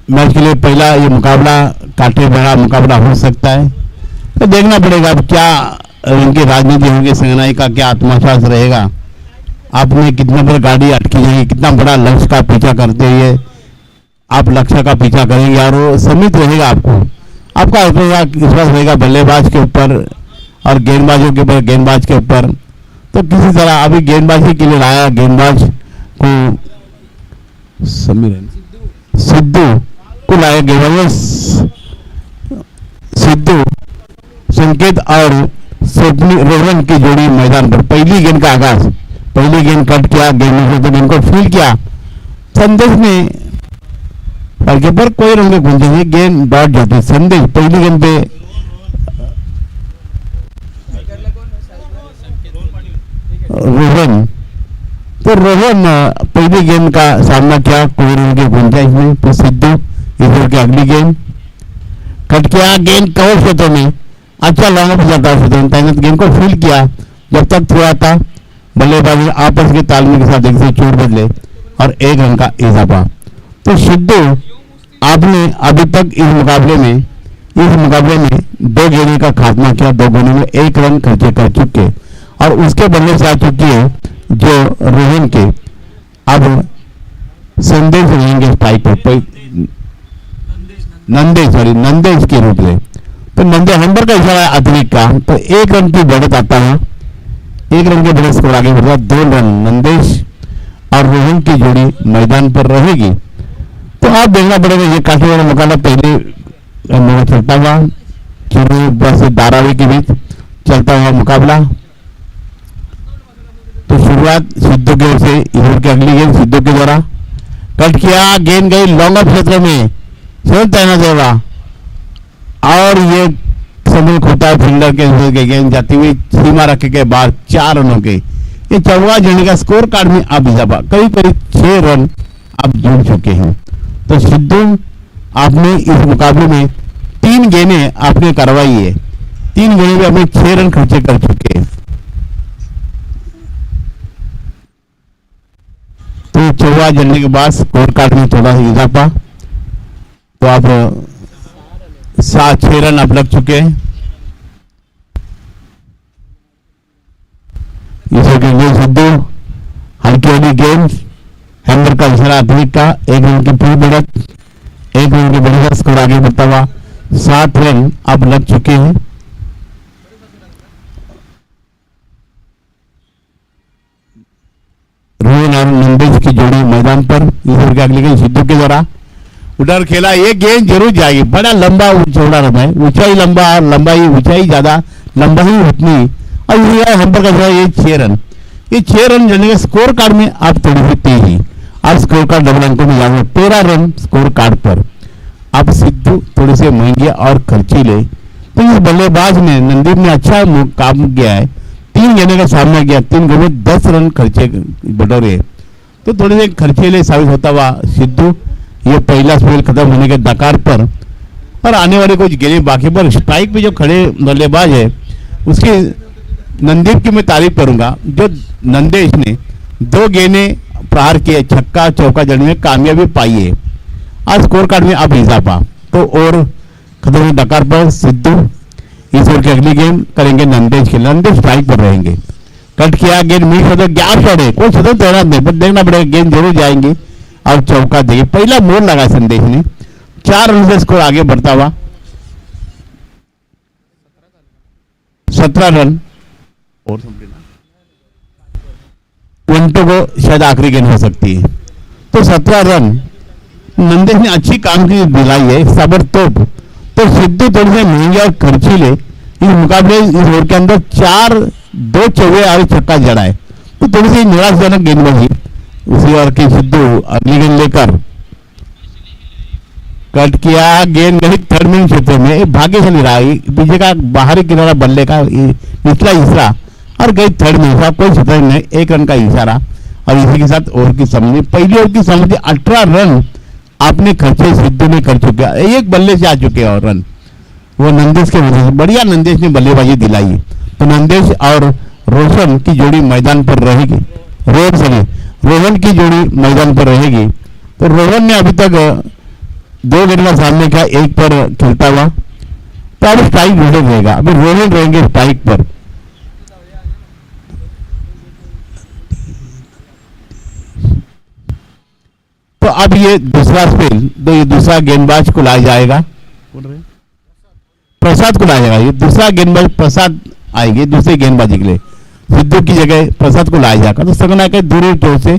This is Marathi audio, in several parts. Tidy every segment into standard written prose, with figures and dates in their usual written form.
मैच के लिए पहला ये मुकाबला कांटे भरा मुकाबला हो सकता है, तो देखना पड़ेगा अब क्या इनकी राजनीति होगी, सेनाई का क्या आत्मविश्वास रहेगा, आपने कितना पर गाड़ी अटकी जाएगी, कितना बड़ा लक्ष्य का पीछा करते हुए आप लक्ष्य का पीछा करेंगे और वो समित रहेगा आपका विश्वास रहेगा बल्लेबाज के ऊपर और गेंदबाजों के ऊपर, गेंदबाज के ऊपर। तो किसी तरह अभी गेंदबाजी के लिए लाया गेंदबाज को सिद्धू को लाया गेंदबाज सिद्धू संकेत और रोहन की जोड़ी मैदान पर। पहली गेंद का आगाज, पहली गेंद कट किया, गेंद को फील किया, संदेश ने के पर कोई रंग गूंजे नहीं, गेंद डॉट जाती। संदेश पहली गेंद पे रोहन, तो रोहन पहली गेंद का सामना किया, कोई रंग की गुंजाइश नहीं। तो सिद्धू इधर की अगली गेंद कट किया, गेंद कवर क्षेत्र में अच्छा लॉन्ग ऑफ जाता है, तैनात गेंद को फील किया। जब तक थोड़ा था बल्लेबाजी आपस के तालमेल के साथ एक से चोट बदले और 1 रन का इजाफा। तो सिद्धू आपने अभी तक इस मुकाबले में 2 गेंदों का खात्मा किया, 2 गेंदों में 1 रन खर्चे कर चुके और उसके बदले से आ चुकी है जो रोहन के। अब संदेश रहेंगे स्ट्राइक पर, नंदेश के रूप में। तो नंबर का इशारा अतिरिक्त का, तो 1 रन की बढ़त आता है, 1 रन के बढ़त स्कोर आगे बढ़ा, 2 रन नंदेश और रोहन की जोड़ी मैदान पर रहेगी। तो आप देखना पड़ेगा ये काफी बड़ा मुकाबला पहले चलता हुआ बस धारावी के बीच चलता हुआ मुकाबला। तो शुरुआत सिद्धू की ओर से, इधर की अगली गेंद सिद्धू के द्वारा कट किया, गेंद गई लॉन्ग ऑफ क्षेत्र में, स्वयं तैनात होगा और ये समय खोता है फील्डर के गेंद जाती हुई सीमा रखे के बाद 4 रनों के ये चौवा जोड़ने का स्कोर कार्ड में अब इजाफा, करीब 6 रन अब जुड़ चुके हैं। तो सिद्धू आपने इस मुकाबले में 3 गेंदें आपने करवाई है, 3 गेंदों में आपने 6 रन खर्चे कर चुके हैं। तो चौवा जलने के बाद स्कोर कार्ड में थोड़ा सा इजाफा, तो आप 6 रन अब लग चुके हैं। सिद्धू हल्की वाली गेंद, हैमर का इशारा अतिरिक्त का, 1 रन की पूरी बढ़त, 1 रन की बढ़त, स्कोर आगे बढ़ता हुआ 7 रन अब लग चुके हैं। रोहन और नंदेश की जोड़ी मैदान पर, इधर के अगली गेंद सिद्धू के द्वारा उधर खेला, ये गेंद जरूर जाएगी, बड़ा लंबा चौड़ा रन है, ऊंचाई लंबा और लंबाई ऊंचाई ज्यादा, लंबाई उतनी, और ये हैमर का इशारा, ये 6 रन, ये 6 रन जलने के स्कोर कार्ड में आप थोड़ी सी तेजी, अब स्कोर कार्ड डबल अंकों में जाएंगे, 13 रन स्कोर कार्ड पर। अब सिद्धू थोड़े से महंगे और खर्चीले, तो इस बल्लेबाज ने नंदीप ने अच्छा काम किया है, 3 गेंदों का सामना किया, 3 गेंदों में 10 रन खर्चे बटोरे, तो थोड़े से खर्चीले साबित होता हुआ सिद्धू ये पहला स्पेल खत्म होने के दकार पर और आने वाले कुछ गेंदें बाकी पर स्ट्राइक पे जो खड़े बल्लेबाज है उसके नंदीप की मैं तारीफ करूंगा, जो नंदेश ने 2 गेंदें प्रहार किए, छक्का चौका जड़ने में कामयाबी पाई है, आज स्कोर कार्ड में अब इजाफा। तो और खत्म होने दकार पर सिद्धू इस ओवर की अगली गेंद करेंगे नंदेश के, नंदेश स्ट्राइक पर रहेंगे, कट किया, गेंद मिस होते गैप छोड़े, कोई सदन तैनात नहीं, पर देखना पड़ेगा गेंद जरूर जाएंगे और चौका देंगे। पहला मोड़ लगा संदेश ने, 4 रन से स्कोर आगे बढ़ता हुआ 17 रन और ट्वेंटो को शायद आखिरी गेंद हो सकती है। तो 17 रन नंदेश ने अच्छी काम की दिलाई है, सबरतोप। तो सिद्धू थोड़े से महंगे और खर्चीले इस मुकाबले इस ओवर के अंदर 2 चौके और छक्का जड़ा है, तो थोड़ी सी निराशजनक गेंदबाजी उसी ओवर की। सिद्धू अगली गेंद लेकर कट किया, गेंद गई थर्ड मिनट क्षेत्र में, भाग्यशाली रहा, पीछे का बाहरी किनारा बल्ले का निचला हिस्सा और गई थर्ड में, कोई क्षेत्र नहीं, 1 रन का इशारा। और इसी के साथ ओवर की समझी, पहली ओवर की समझी 18 रन आपने खर्चे सिद्धू ने कर चुके, एक बल्ले से आ चुके और रन वो नंदेश के वजह से, बढ़िया नंदेश ने बल्लेबाजी दिलाई। तो नंदेश और रोशन की जोड़ी मैदान पर रहेगी, रोहन की जोड़ी मैदान पर रहेगी। तो रोहन ने अभी तक दो गेंद का सामने का एक पर खेलता हुआ, तो अब स्ट्राइक रोहन रहेगा। अभी रोहन रहेंगे स्ट्राइक पर। तो अब ये दूसरा स्पेल, तो ये दूसरा गेंदबाज को लाया जाएगा, प्रसाद को लाया जाएगा। ये दूसरा गेंदबाज प्रसाद आएंगे दूसरे गेंदबाजी के लिए, सिद्धू की जगह प्रसाद को लाया जाएगा। तो सकना के दूरी तौर से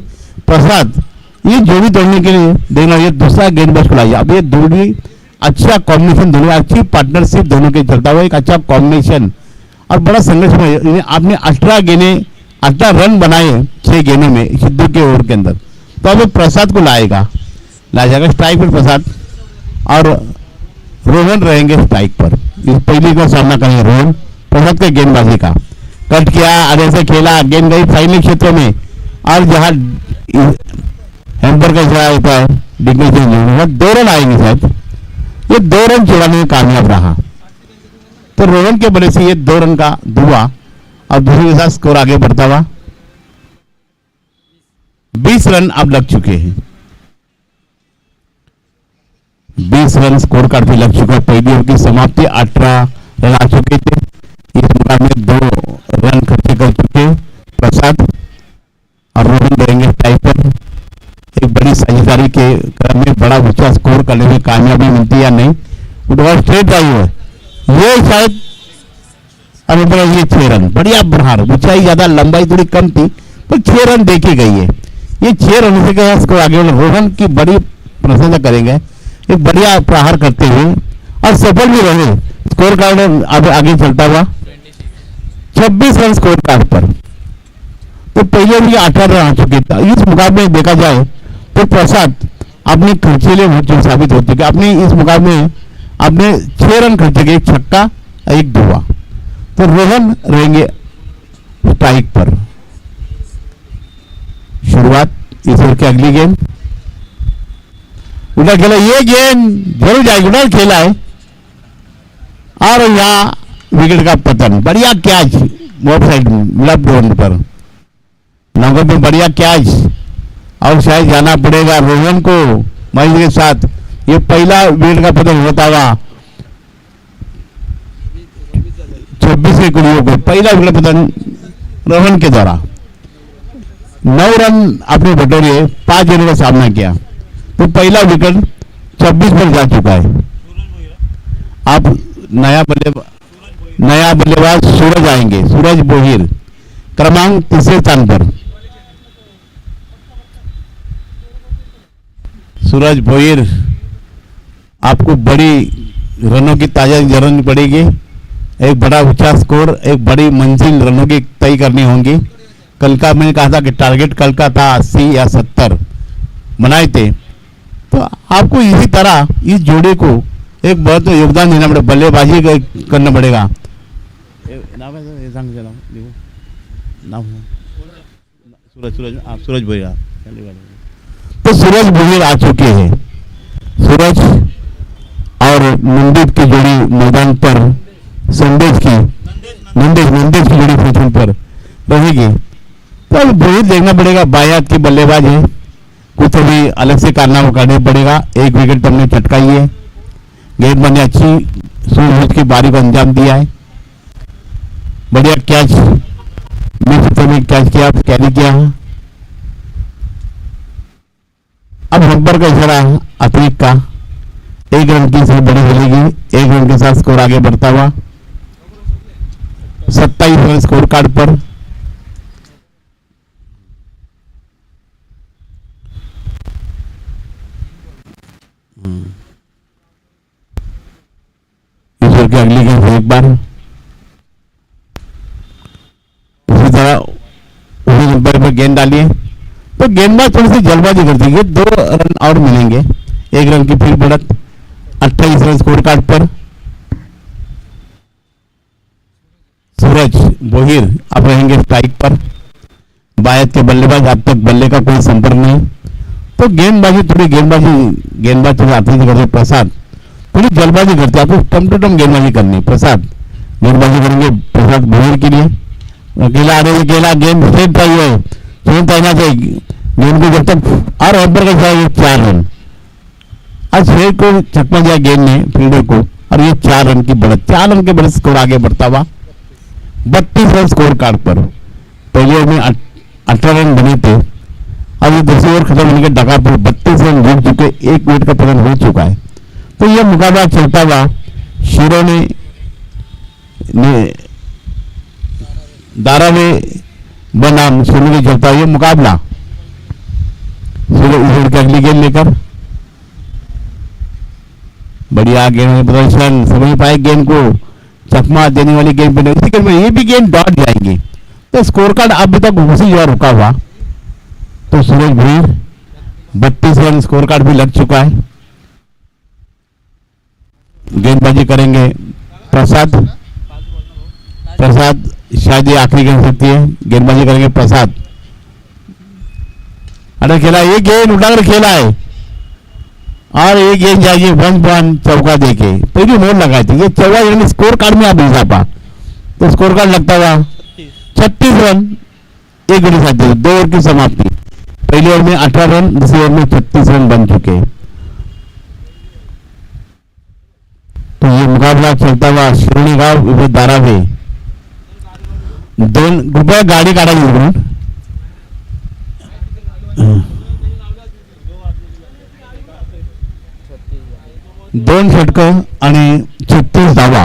प्रसाद ये जोड़ी तोड़ने के लिए देखना, ये दूसरा गेंदबाज को लाया। अब ये जोड़ी अच्छा कॉम्बिनेशन, दोनों अच्छी पार्टनरशिप दोनों के चलता हुआ एक अच्छा कॉम्बिनेशन और बड़ा संघर्ष में आपने 18 रन बनाए 6 गेंदों में सिद्धू के ओवर के अंदर। तो अब प्रसाद को लाया जाएगा स्ट्राइक पर प्रसाद, और रोहन रहेंगे स्ट्राइक पर। इस पहली का सामना करेंगे रोहन प्रसाद के गेंदबाजी का। कट किया, आगे से खेला, गेंद गई फाइनल क्षेत्रों में, और जहां हैम्पर का इशारा होता है डिग्री से 2 रन आएंगे शायद, ये 2 रन चुराने में कामयाब रहा। तो रोहन के बल्ले से ये 2 रन का दुआ, और दूसरे के साथ स्कोर आगे बढ़ता हुआ 20 रन अब लग चुके हैं। 20 रन स्कोर कार्ड पे लग चुका है। पहली ओवर की समाप्ति 18 रन आ चुके थे। इस मुकाबले में 2 रन खर्चे कर चुके प्रसाद, और रोहन रहेंगे टाइप पर। एक बड़ी साझेदारी के क्रम में बड़ा ऊंचा स्कोर करने में कामयाबी मिलती या नहीं, वो स्ट्रेट आई है ये शायद। अब ये 6 रन बढ़िया बहार, ऊंचाई ज्यादा लंबाई थोड़ी कम थी, पर 6 रन देखी गई है। ये 6 रन से क्या स्कोर आगे, रोहन की बड़ी प्रशंसा करेंगे, एक बढ़िया प्रहार करते हुए और सफल भी रहे। स्कोर कार्ड अब आगे चलता हुआ 26 रन स्कोर कार्ड पर। तो पहले भी 18 रन आ चुके थे। इस मुकाबले में देखा जाए तो प्रसाद अपने खर्चीले हो साबित हो चुके। अपने इस मुकाबले में अपने 6 रन खर्चे के, एक छक्का एक दुआ। तो रोहन रहेंगे स्ट्राइक पर। शुरुआत इस ओवर की अगली गेंद उल्टा खेला, ये गेंद जरूर जाएगी, उल्टा खेला है, और यहां विकेट का पतन। बढ़िया catch off side left over पर, लंगर में बढ़िया कैच, और शायद जाना पड़ेगा रोहन को महेंद्र के साथ। ये पहला विकेट का पतन होता हुआ 26 कुड़ियों को पहला विकेट पतन रोहन के द्वारा। 9 रन अपने बटोरे 5 रनों का सामना किया। तो पहला विकेट 26 पर जा चुका है। अब नया बल्लेबाज सूरज आएंगे, सूरज बोहिर क्रमांक 3 स्थान पर। सूरज बोहिर आपको बड़ी रनों की ताजा जरूरत पड़ेगी। एक बड़ा ऊंचा स्कोर, एक बड़ी मंजिल रनों की तय करनी होंगी। कल का मैंने कहा था कि टारगेट कल का था 80 या 70 बनाए थे। तो आपको इसी तरह इस जोड़े को एक बहुत योगदान देना पड़ेगा, बल्लेबाजी करना पड़ेगा। सूरज बोहिर, तो सूरज बोहिर आ चुके हैं। सूरज और नंदेश की जोड़ी मैदान पर, नंदेश की जोड़ी फील्ड पर रहेगी। तो अब बोहिर देखना पड़ेगा, बायात की बल्लेबाज है, कुछ अभी अलग से कारनामा करना पड़ेगा। एक विकेट तो हमने चटकाई है, गेंदबाज ने अच्छी सूरज की बारी को अंजाम दिया है। बढ़िया कैच, मिड कैच किया, कैरी किया है। अब नंबर का इशारा अतिरिक्त का 1 रन की से बड़ी मिलेगी। 1 रन के साथ स्कोर आगे बढ़ता हुआ 27 रन स्कोर कार्ड पर। ईश्वर की अगली गेंद एक बार उसी तरह उसी नंबर पर गेंद डालिए। तो गेंदबाज थोड़ी सी जल्दबाजी कर देंगे, 2 रन और मिलेंगे। 1 रन की फिर बढ़त 28 रन स्कोर कार्ड पर। सूरज बोहिर अब रहेंगे स्ट्राइक पर। बायत के बल्लेबाज अब तक बल्ले का कोई संपर्क नहीं। तो गेंदबाज थोड़ी आते करते प्रसाद थोड़ी जल्दबाजी करते, आपको टम टू टम गेंदबाजी करनी। प्रसाद गेंदबाजी करेंगे प्रसाद बोहिर के लिए। अकेला आने से अकेला गेंद सेट चाहिए, गेंद तैना चाहिए। गेंद को जब तक और अंपर का चाहिए 4 रन, आज शेर को चकमा दिया गेंद ने फील्डर को और ये 4 रन की बढ़त, 4 रन के बढ़त स्कोर आगे बढ़ता हुआ 32 रन स्कोर कार्ड पर। पहले ओवर में 18 रन बने थे, अब ये दूसरी ओवर खत्म होने के डकार पर 32 रन जीत चुके, 1 मिनट का पतन हो चुका है। तो ये मुकाबला चलता हुआ शेरों ने दारावे बनाम शुरू में चलता हुआ ये मुकाबला। शेरों उछल के अगली गेंद लेकर बढ़िया गेंद में प्रदर्शन, समझ पाए गेंद को चकमा देने वाली गेंद पे इसी गेंद में ये भी गेंद डॉट जाएंगे। तो स्कोर कार्ड अभी तक उसी जगह रुका हुआ। तो सूरज भीड़ 32 रन स्कोर कार्ड भी लग चुका है। गेंदबाजी करेंगे प्रसाद, प्रसाद शायद ये आखिरी गेंद सकती है। गेंदबाजी करेंगे प्रसाद, अरे खेला ये गेंद उठाकर खेला है और ये गेंद जाएगी 1 चौका देके पहली मोड़ लगाई थी। ये चौका यानी स्कोर कार्ड में आप हिसाबा तो स्कोर कार्ड लगता हुआ 36 रन, 1 विकेट साथ 2 ओवर की समाप्ति। पहले ओवर में 18 रन, दूसरे ओवर में 36 रन बन चुके। तो ये मुकाबला चलता हुआ शिरोणी गांव विरुद्ध दारावे। 2 रुपये गाडी काढायची दोन षटकं आणि 36 धावा,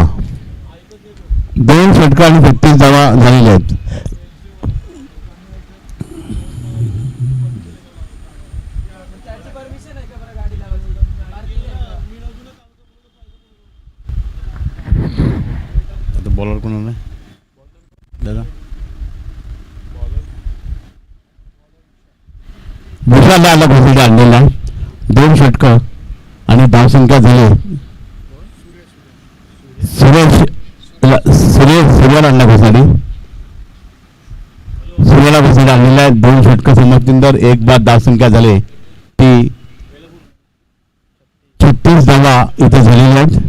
2 षटकं आणि 36 धावा झालेल्या आहेत। बॉलर कोण आहे दादा? भूषाला आला भूषण आणलेला 2 षटकं आणि धावसंख्या झाली सूर्याला आणला घोसाडी, सूर्याला घोसाडी आणलेला 2 षटकं समाप्तीनंतर 1 बाद धावसंख्या झाली ती 36 धावा इथे झालेल्या आहेत।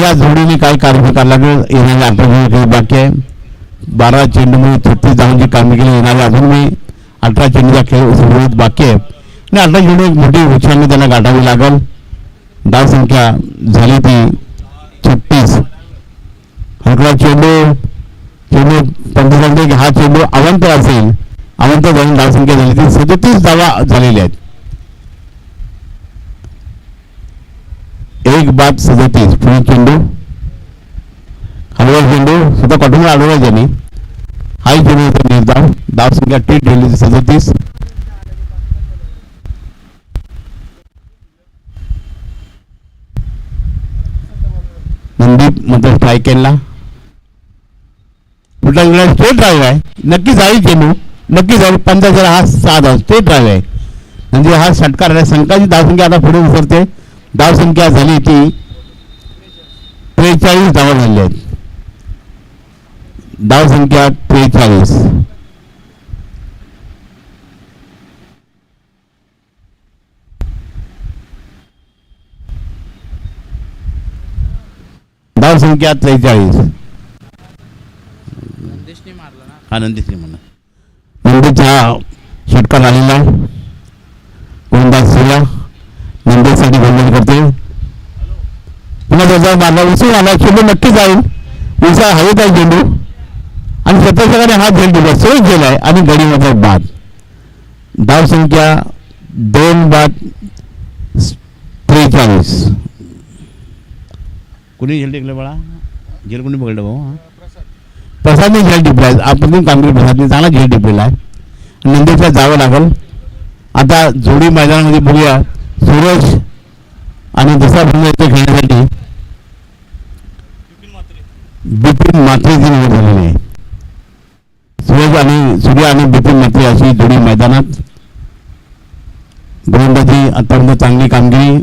या जोडीने काय कार्य करायला लागेल, येणारे 18 बाकी आहे। 12 चेंडूमध्ये 36 धावांची कामगिरी केली, येणारे अजून मी 18 चेंडूचा खेळ सुरुवात बाकी आहे आणि 18 चेंडू एक मोठी उच्चारणी त्यांना गाठावी लागेल। धावसंख्या झाली ती 36। हरकला चेंडू 35 हा चेंडू अवंत असेल, अवंत जाऊन धावसंख्या झाली ती 37 धावा झालेल्या आहेत। 1 बाद 37। पुढे चेंडू हलवा चेंडू सुद्धा कठून अडवला ज्यांनी हाही चेंडू निर्धाव, धावसंख्या टी ठेवली 37। मनदीप मात्र स्ट्राईक केला, पुढला स्ट्रेट ड्राईव्ह आहे, नक्की जाईल चेंडू, नक्की जाईल। 15 हा 6 धाव स्ट्रेट ड्राईव्ह आहे म्हणजे हा षटकार आहे। संघाची धावसंख्या आता पुढे विसरते, धावसंख्या झाली ती 43 धावा झाल्या आहेत। धावसंख्या 43। धावसंख्या 43। हा नंदीशने म्हणा, नंदीचा षटकार आलेला आहे। गोलंदाज सूर्या नंदीसाठी गोलंदाज करते, पुन्हा त्याचा मारला उचलून आला, चेंडू नक्की जाईल, उसा हवेत आहे चेंडू आणि प्रत्यक्षाने हा झेंडू सोय गेलाय आणि गडीमध्ये बाद। धावसंख्या 2 बाद 43। कुणी झेल टिकलं बाळा? झेल कोणी पकडलं भाऊ? प्रसादने झेल टिपलाय, आपण कामगिरी प्रसादने चांगला झेल टिपलेला आहे। नंदीला जावं लागेल आता जोडी मैदानामध्ये। बघूया सूरज आणि दुसरा पुन्हा खेळण्यासाठी बिपिन मात्रेची निवड झालेली आहे। सूरज आणि सूर्या आणि बिपिन मात्रे अशी जोडी मैदानात। गोलंदाजी अत्यंत चांगली कामगिरी।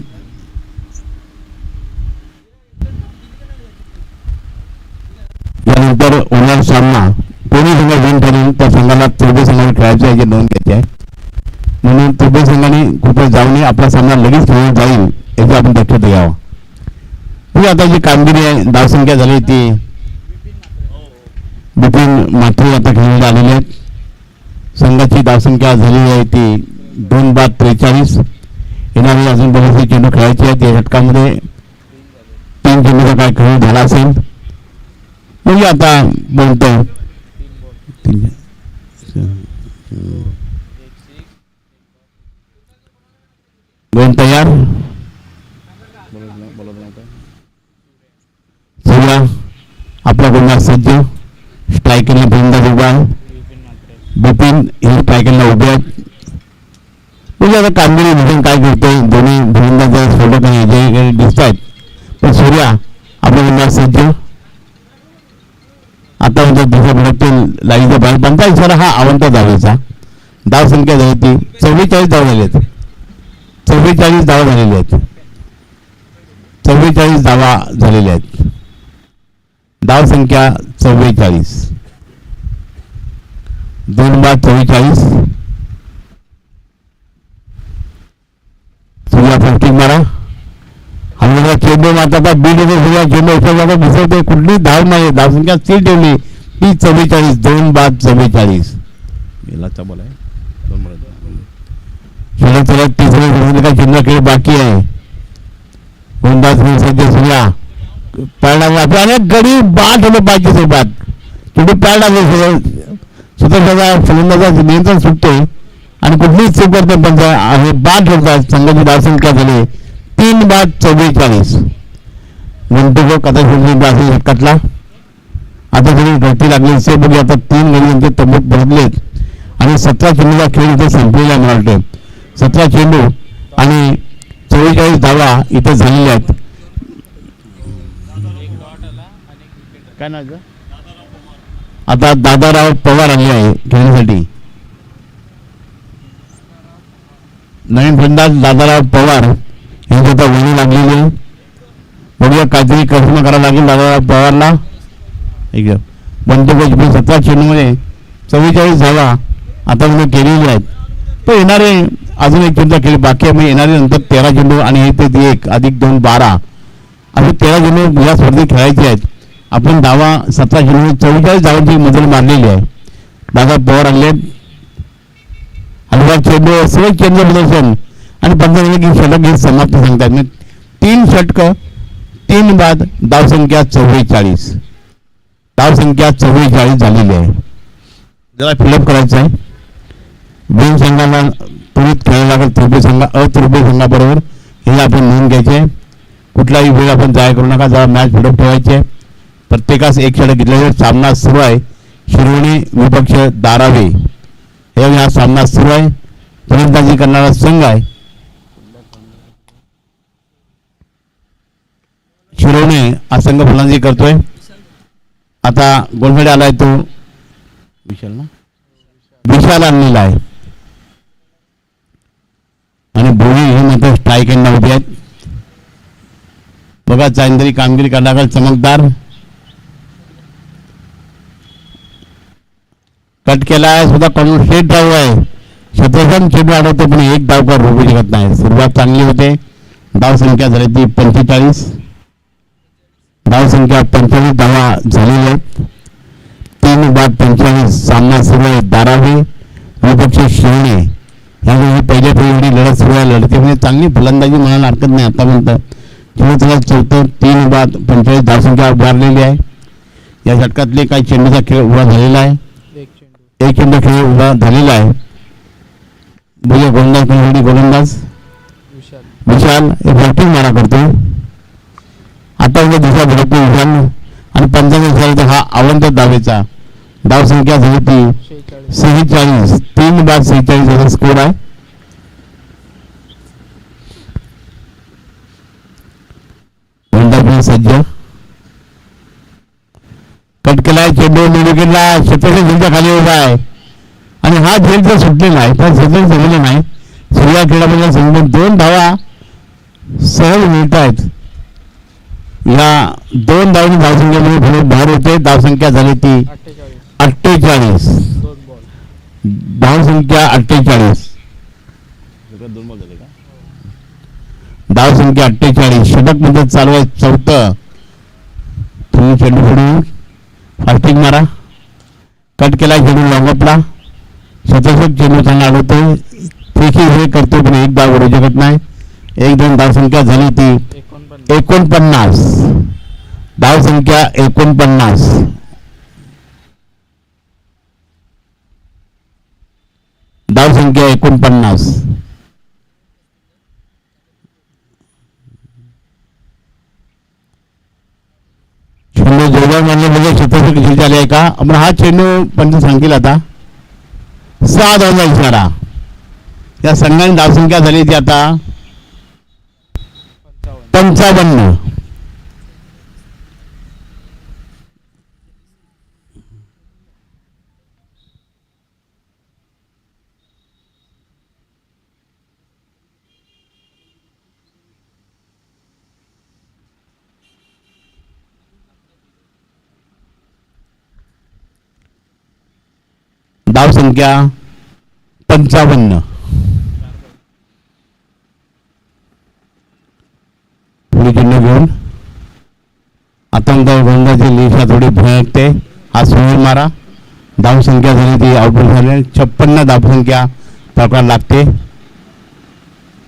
यानंतर होणार सामना कोणी संघ विन ठरेल त्या संघाला तुर्बे संघाने खेळायची याची नोंद घ्यायची आहे, म्हणून तुर्बे संघाने खूपच जाऊ नये, आपला सामना लगेच खेळून जाईल याची आपण दक्षता घ्यावा। ही आता जी कामगिरी आहे, धावसंख्या झाली ती बिपिन मात्रे आता खेळायला आलेले आहेत। संघाची धावसंख्या झालेली आहे ती 2 बाद 43। येणाऱ्या चेंडू अजून बरेचसे चेंडू खेळायचे आहेत. या षटकामध्ये 3 चेंडूचा काय खेळ झाला असेल म्हणजे आता बोलतो. दोन तयार. सूर्या आपला गोलंदाज सज्ज. स्ट्रायकरला फलंदाज उभा आहे. बिपिन हे स्ट्रायकरला उभे आहेत. म्हणजे आता कामगिरी विजन काय करतोय दोन्ही फलंदाज सोडत नाही दिसत आहेत. पण सूर्या आपला गोलंदाज सज्ज. आता म्हणजे दुसऱ्या फलकातील लाईनच्या बाहेर पंचा इशारा हा अवंत धावेचा. धाव संख्या झाली ती 44 धाव झाली आहेत. 44 धावा झालेल्या आहेत. 44 धावा झालेल्या आहेत. धाव संख्या 44. 2 बाद 44. सूर्या फस्टिंग मारा. हल्ला चेंडू मारता बीड सूर्या चेंडू उचलला दिसवते. कुठली धाव नाही. धाव संख्या स्थिर ठेवली ती 44. 2 बाद 44. गेलाचा बॉल आहे. चला तिसऱ्या चिन्ह खेळ बाकी आहे. गोलंदाज सध्या सूर्या पळणार गडी बाद होलं पाहिजे सोबत थोडी पळणार स्वतःचा फलंदाजा नियंत्रण सुटतो आणि कुठलीच चूक करतो. पण हे बाद ठरतात. संघाची धावसंख्या झाली 3 बाद 44. म्हणतो कथा षटकातला आता तरी गळती लागली असे बघूया. आता 3 गडी यांचे तंबूत भरलेत आणि 17 चेंडूचा खेळ इथे संपलेला मला वाटते. 17 चेंडू आणि 44 धावा इथे झालेल्या आहेत. काय नाव आता दादाराव पवार आले आहे खेळण्यासाठी. नवीन फलंदाज दादाराव पवार यांची आता वळी लागलेली आहे. बघूया काहीतरी कल्पना करावं लागेल दादाराव पवारला. बंदोबस्त 17 चेंडूमध्ये 44 धावा आता म्हणजे केलेली आहेत. तो येणारे अजून एक चेंडूचा खेळ बाकी आहे. येणारे नंतर 13 चेंडू आणि हे ते 1 अधिक 2 12 असे 13 चेंडू या स्पर्धेत खेळायचे आहेत. आपण धावा 17 चेंडू 44 धावांची मजल मारलेली आहे. दादा पवार आणले. हलवा चेंडू सर्व चेंडू प्रदर्शन आणि 15 की षटक हे समाप्त सांगतात. 3 षटक 3 बाद धावसंख्या 44. धावसंख्या 44 झालेली आहे. जरा फिलअप करायचं आहे. दोन संघांना त्वरित खेळायला लागेल. अतृप्य संघाबरोबर हे आपण नोंद घ्यायचे. कुठलाही वेळ आपण जाय करू नका. जरा मॅच फिलअप ठेवायचे. प्रत्येकास एक षटक घेतल्यावर सामना सुरू आहे. शिरोणी विपक्ष धारावे हे हा सामना सुरू आहे. फलंदाजी करणारा संघ आहे शिरोणी. हा संघ फलंदाजी करतोय. आता गोलफेडे आलाय तो विशाल आणलेला आहे आणि भोवी हे मात्र स्ट्राईक यांना उभे आहेत. बघा चांदरी कामगिरी करण्याकडे चमकदार कट केला आहे. सुद्धा कॉर्नर स्ट्रेट धाव आहे. शतरंज चेंडू अडवतो पण एक धाव का रोखू शकत नाही. सुरुवात चांगली होते. धाव संख्या झाली ती 45. धाव संख्या 45 धावा झालेल्या आहेत. 3 बाद 45. सामना सुरू आहे. धारावे विपक्ष शिवणे यामुळे पहिल्या फेरीवरील लढत सुरू आहे. लढतीमध्ये चांगली फलंदाजी म्हणायला हरकत नाही. आतापर्यंत चेंडूला चौथं 3 बाद 45 धावसंख्या उभारलेली आहे. या षटकातले काही चेंडूचा खेळ उभा झालेला आहे. एक चेंडू खेळ उभा झालेला आहे. बघूया गोलंदाज विशाल बॅटिंग मारा करतो. आता म्हणजे दुसरा भरपूर विशाल आणि 55 हा अवंत धावेचा. धावसंख्या झाली ती 46. 3 बाद 46 असा स्कोर आहे. सज्ज कट केलाय. चेंडू निवडून क्षेत्रक्षेत्राच्या खाली उभा आहे आणि हा झेल जर सुटलेला आहे तर क्षेत्र झालेला नाही. सूर्या खेळामध्ये संबंध 2 धावा सहज मिळत आहेत. या 2 धावांनी धावसंख्येमध्ये भर होते. धावसंख्या झाली ती 48. धावसंख्या 48. धावसंख्या 48. षटक मध्ये चालू आहे 4थं. तुम्ही चेंडू फोडून फास्टिंग मारा. कट केला चेंडू लॉंगअपला. शतशत चेंडू त्यांना आढळतोय. हे करतो पण एक धाव उडू शकत नाही. 1-2 धावसंख्या झाली ती 49. धावसंख्या 49. धावसंख्या 49. चेंडू जोरदार मारल्यामध्ये क्षेत्ररक्षक खेळी झाले आहे का? आपण हा चेंडू पंच सांगेल आता. 6 धावांचा इशारा. या संघाने धावसंख्या झाली ती आता 55. धावसंख्या 55. पुढे चेंडू घेऊन आता गोलंदाजी लिशा थोडी भयकते. हा सोळी मारा. धावसंख्या झाली ती आउट झाली. 56 धावसंख्या प्रकार लागते.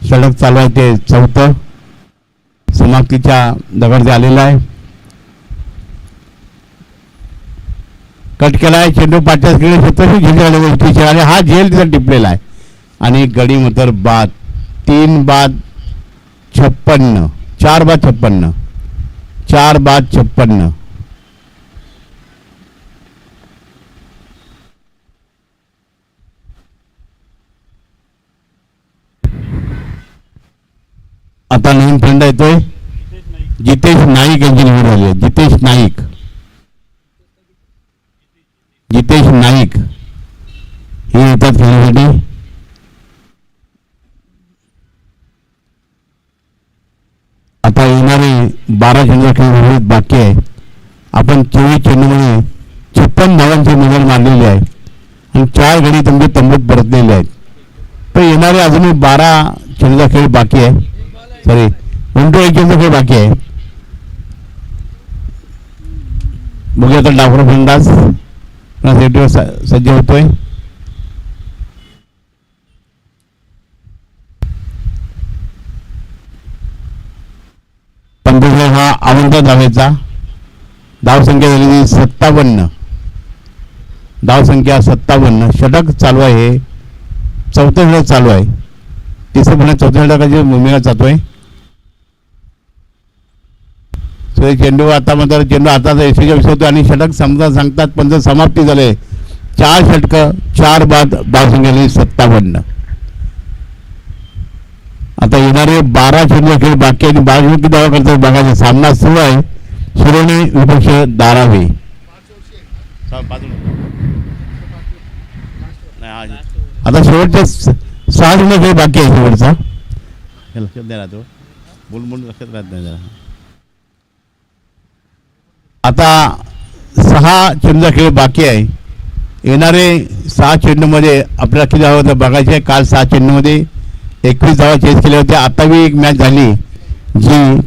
षटक चालू आहे ते 4थं. समाप्तीच्या दगड आलेला आहे. कट केला आहे. चेंडू पाठच्या क्षेत्र झेल गोष्टीचे आणि हा झेल तिचा टिपलेला आहे आणि गडी तर बाद. 3 बाद 56. 4 बाद 56. 4 बाद 56. आता नवीन फंड येतोय. जितेश नाईक यांची निवड झाली आहे. जितेश नाईक. जितेश नाईक हे येतात खेळण्यासाठी. आता येणारे 12 चेंडू खेळ बाकी आहे. आपण 24 चेंडूमध्ये 56 धावांची मजल मारलेली आहे आणि 4 गडी तुमचे तंबूत परतलेले आहेत. तर येणारे अजूनही 12 चेंडूचा खेळ बाकी आहे. सॉरी 1 चेंडूचा खेळ बाकी आहे. बघूया आता डाफर फंडास सज्ज होतोय. पंधरा हा आवंत धावेचा. धावसंख्या झालेली 57. धावसंख्या 57. षटक चालू आहे. 4थं षटक चालू आहे. तिसरं पण 4थ्या षटकाची भूमिका जातोय. चेंडू आता मात्र चेंडू आता यशस्वी होतो आणि षटक समजा सांगतात पंच समाप्ती झाले. 4 षटक 4 बाद. धावसंख्या 57. आता येणारे 12 चेंडू खेळ बाकी आणि 12 किती धावा करतात बघायचा. सामना सुरू आहे. शिरोणी विपक्ष धारावी. आता शेवटच्या 6 चेंडू खेळ बाकी आहे. शेवटचा लक्षात नाही राहतो. बोल लक्षात राहत नाही जरा. आता 6 चेंडूचा खेळ बाकी आहे. येणारे 6 चेंडूमध्ये आपल्याला किती धावा होतं बघायचे आहे. काल 6 चेंडूमध्ये 21 धावा चेस केल्या होत्या. आता बी एक मॅच झाली जी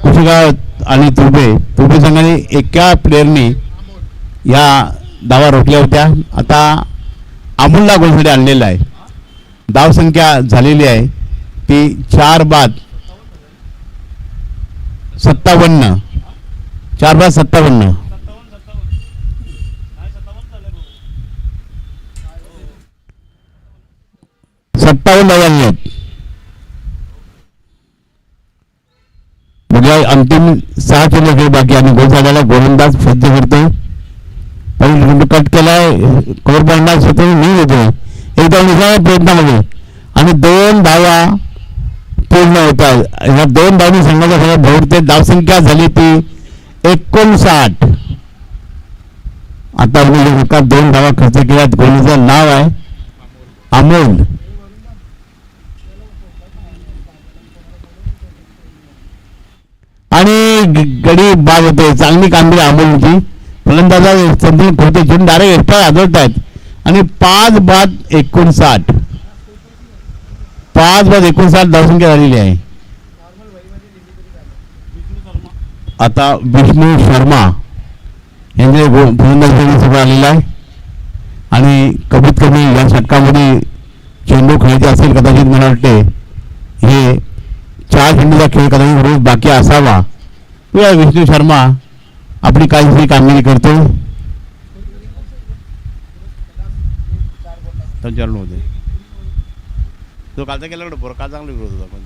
कुशगाव आणि तुर्बे संघाने एका प्लेअरने या धावा रोखल्या होत्या. आता अमोलला गोलसाठी आणलेला आहे. धावसंख्या झालेली आहे ती 4 बाद 57. 4 बाद 57. 57 धावा आहेत. म्हणजे अंतिम 6 चेंडू खेळ बाकी आणि गोल झालेला गोलंदाज सज्ज करतोय. कट केलाय. कव्हर पॉईंटला स्वतः नाही होतो. एकदा निघाल्या प्रयत्नामध्ये आणि 2 धावा पूर्ण होतात. ह्या 2 धावांनी संघाचा सगळं भरते. धावसंख्या झाली ती 59. आता 2 धावा खर्च केल्यात. गोलीचं नाव आहे अमोल. आणि गडी बाद होते. चांगली कामगिरी अमोलची. फलंदाजा संधी खोटे चेंडू डायरेक्ट एक्स्ट्रा आदळत आहेत आणि 5 बाद 59. 5 बाद 59 धावसंख्या झालेली आहे. आता विष्णू शर्मा यांचे फलंदाजी सगळं आलेला आहे आणि कमीत कमी या षटकामध्ये चेंडू खेळायचे असेल कदाचित मला वाटते हे 4 चेंडूचा खेळ कदाचित रोज बाकी असावा. किंवा विष्णू शर्मा आपली काहीतरी कामगिरी करतो. चालू होते तो कालचा केला बरं, काल चांगला विरोध होता पण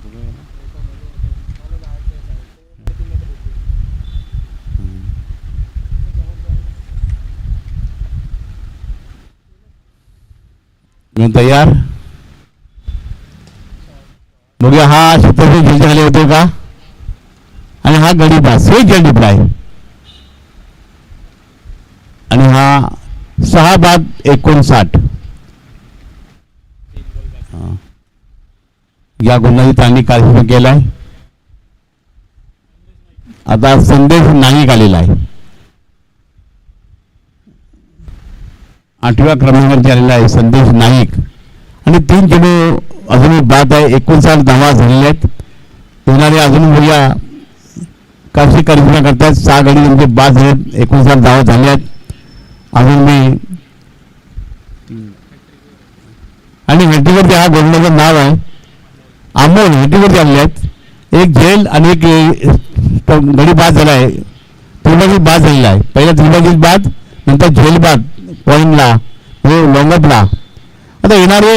तुम्ही तयार. बघूया हा क्षेत्रफळ झेल झाले होते का. आणि हा गडी पास हे झेल डिप्लाय आणि हा 6/59. या गोलंदाजी त्यांनी कार्यक्रम केलाय. आता संदेश नाईक आलेला आहे. 8व्या क्रमांकावरती आलेला आहे संदेश नाईक. आणि 3 चेंडू अजूनही बाद आहे. 59 धावा झालेल्या आहेत. येणारे अजून बघूया कशी कल्पना करतात. 6 गडी म्हणजे बाद झालेत. 59 धावा झाल्या आहेत. अजून मी आणि हॅट्रिकवरती हा गोलंदाजाचं नाव आहे अमोल. हॅट्रिकवरती आलेले आहेत. एक झेल आणि एक गडी बाद झाला आहे. त्रिभागी बाद झालेला आहे. पहिला त्रिभागी बाद, नंतर झेल बाद पॉईंटला म्हणजे लॉंगअपला. आता येणारे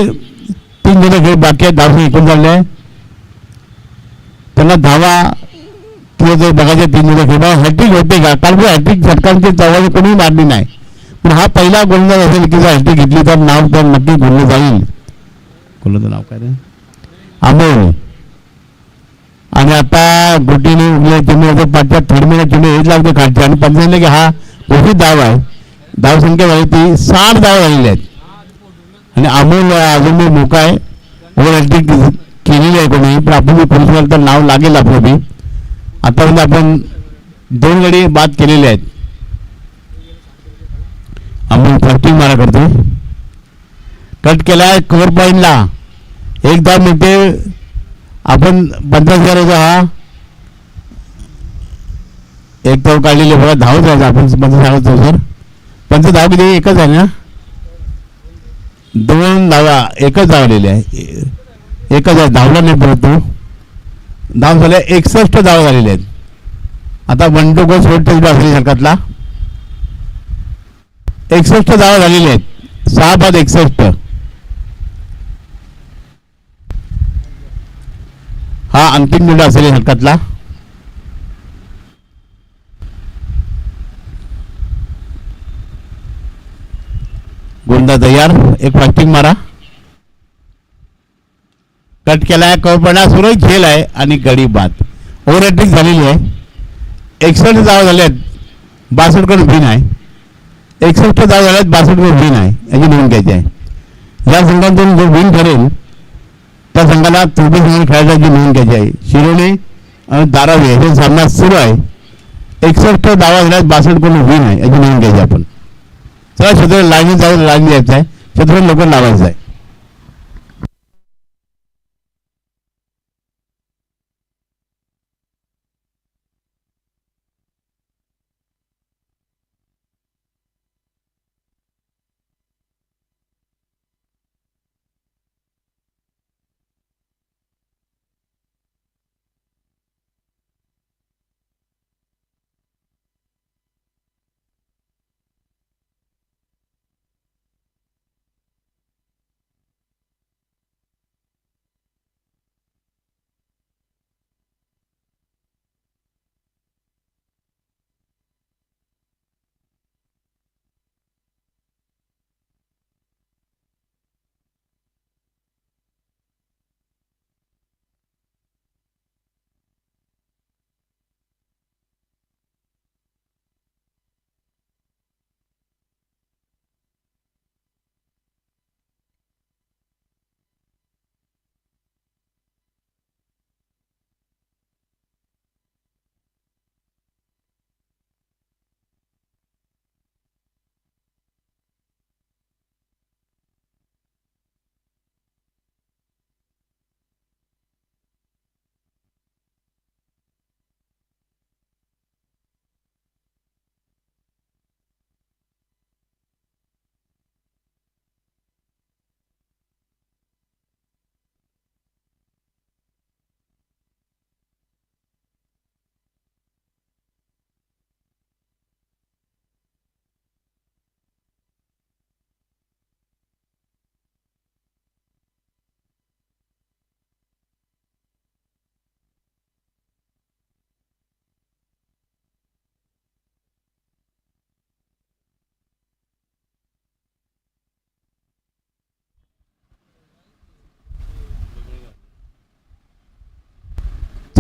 3 जण खेळ बाकी आहेत. धाव एकूण झाले आहे. त्यांना धावा किंवा जर बघायचे 3 जण खेळ हॅट्रिक होते का. कारण हॅट्रिक षटकांची चव्हाणी कोणी मारली नाही. पण हा पहिला गोलंदाज असेल की जर हॅट्रिक घेतली तर नाव तर नक्की बोललं जाईल. गोलंदाज नाव काय रे अमोल. आणि आता गोटीने उगल्या चेंडू पाचव्या थर्डमेला चेंडू हेच लागते खालचे आणि पंचायतले की हा घोषित धाव आहे. धाव संख्या झाली ती 60 धावा झालेल्या आहेत. आणि अमोल अजून मी मोका आहे. ओव्हर हॅट्रिक केलेली आहे कोणी पण आपण पुरुष तर नाव लागेल आपलं बी. आतापर्यंत आपण 2 गडी बाद केलेले आहेत. अमोल फर्स्टिंग मारा करतो. कट केलाय कव्हर पॉईंटला. एक धाव मिळते. आपण 50,000 होता हा एक धाव काढलेली बघा. धाव जायचा आपण 50,000 सर. 50 धाव किती एकच आहे ना. 2 धावा एकच धावलेली आहे. एकच आहे धावला नाही परत तो. धाव झाल्या 61 धावा झालेल्या आहेत. आता 1 to go शॉर्ट टेस्ट असले सरकारला 61 धावा झालेल्या आहेत. 6/61. हा अंतिम चेंडू असेल हरकतला. गोलंदाज तयार. एक फास्टिंग मारा. कट केलाय कवरपणा सुरळीत खेळ आहे आणि गडी बाद. ओव्हर हॅट्रिक झालेली आहे. 61 धावा झाल्यात. 62 कडून विन आहे. 61 धावा झाल्यात. 62 कडून विन आहे याची नोंद घ्यायची आहे. या संघातून जो विन ठरेल त्या संघाला 24 रन खेळायची नोंद घ्यायची आहे. शिरोळे आणि धारावी हे सामना सुरू आहे. 61 धावा झाल्यात. 62 कडून विन आहे याची नोंद घ्यायची आपण. चला क्षेत्र लाईन जाऊन लाईन द्यायचं आहे. क्षेत्र लवकर लावायचं आहे.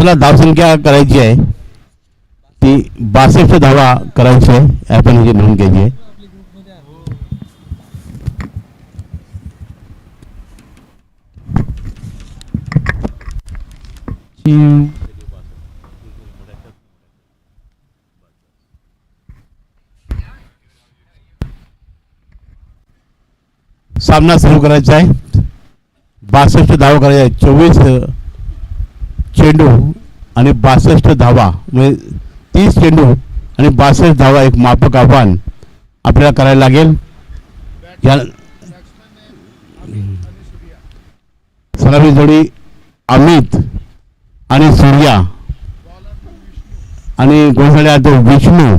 मला धावसंख्या करायची आहे ती 62 धावा करायची आहे. आपण ही नोंद घ्यायची आहे. सामना सुरू करायचा आहे. 62 धावा करायच्या आहे. 24 चेंडू आणि 62 धावा म्हणजे 30 चेंडू आणि 62 धावा एक माफक आव्हान आपल्याला करायला लागेल. या सलामी जोडी अमित आणि सूर्या आणि गोंधळ्या तो विष्णू.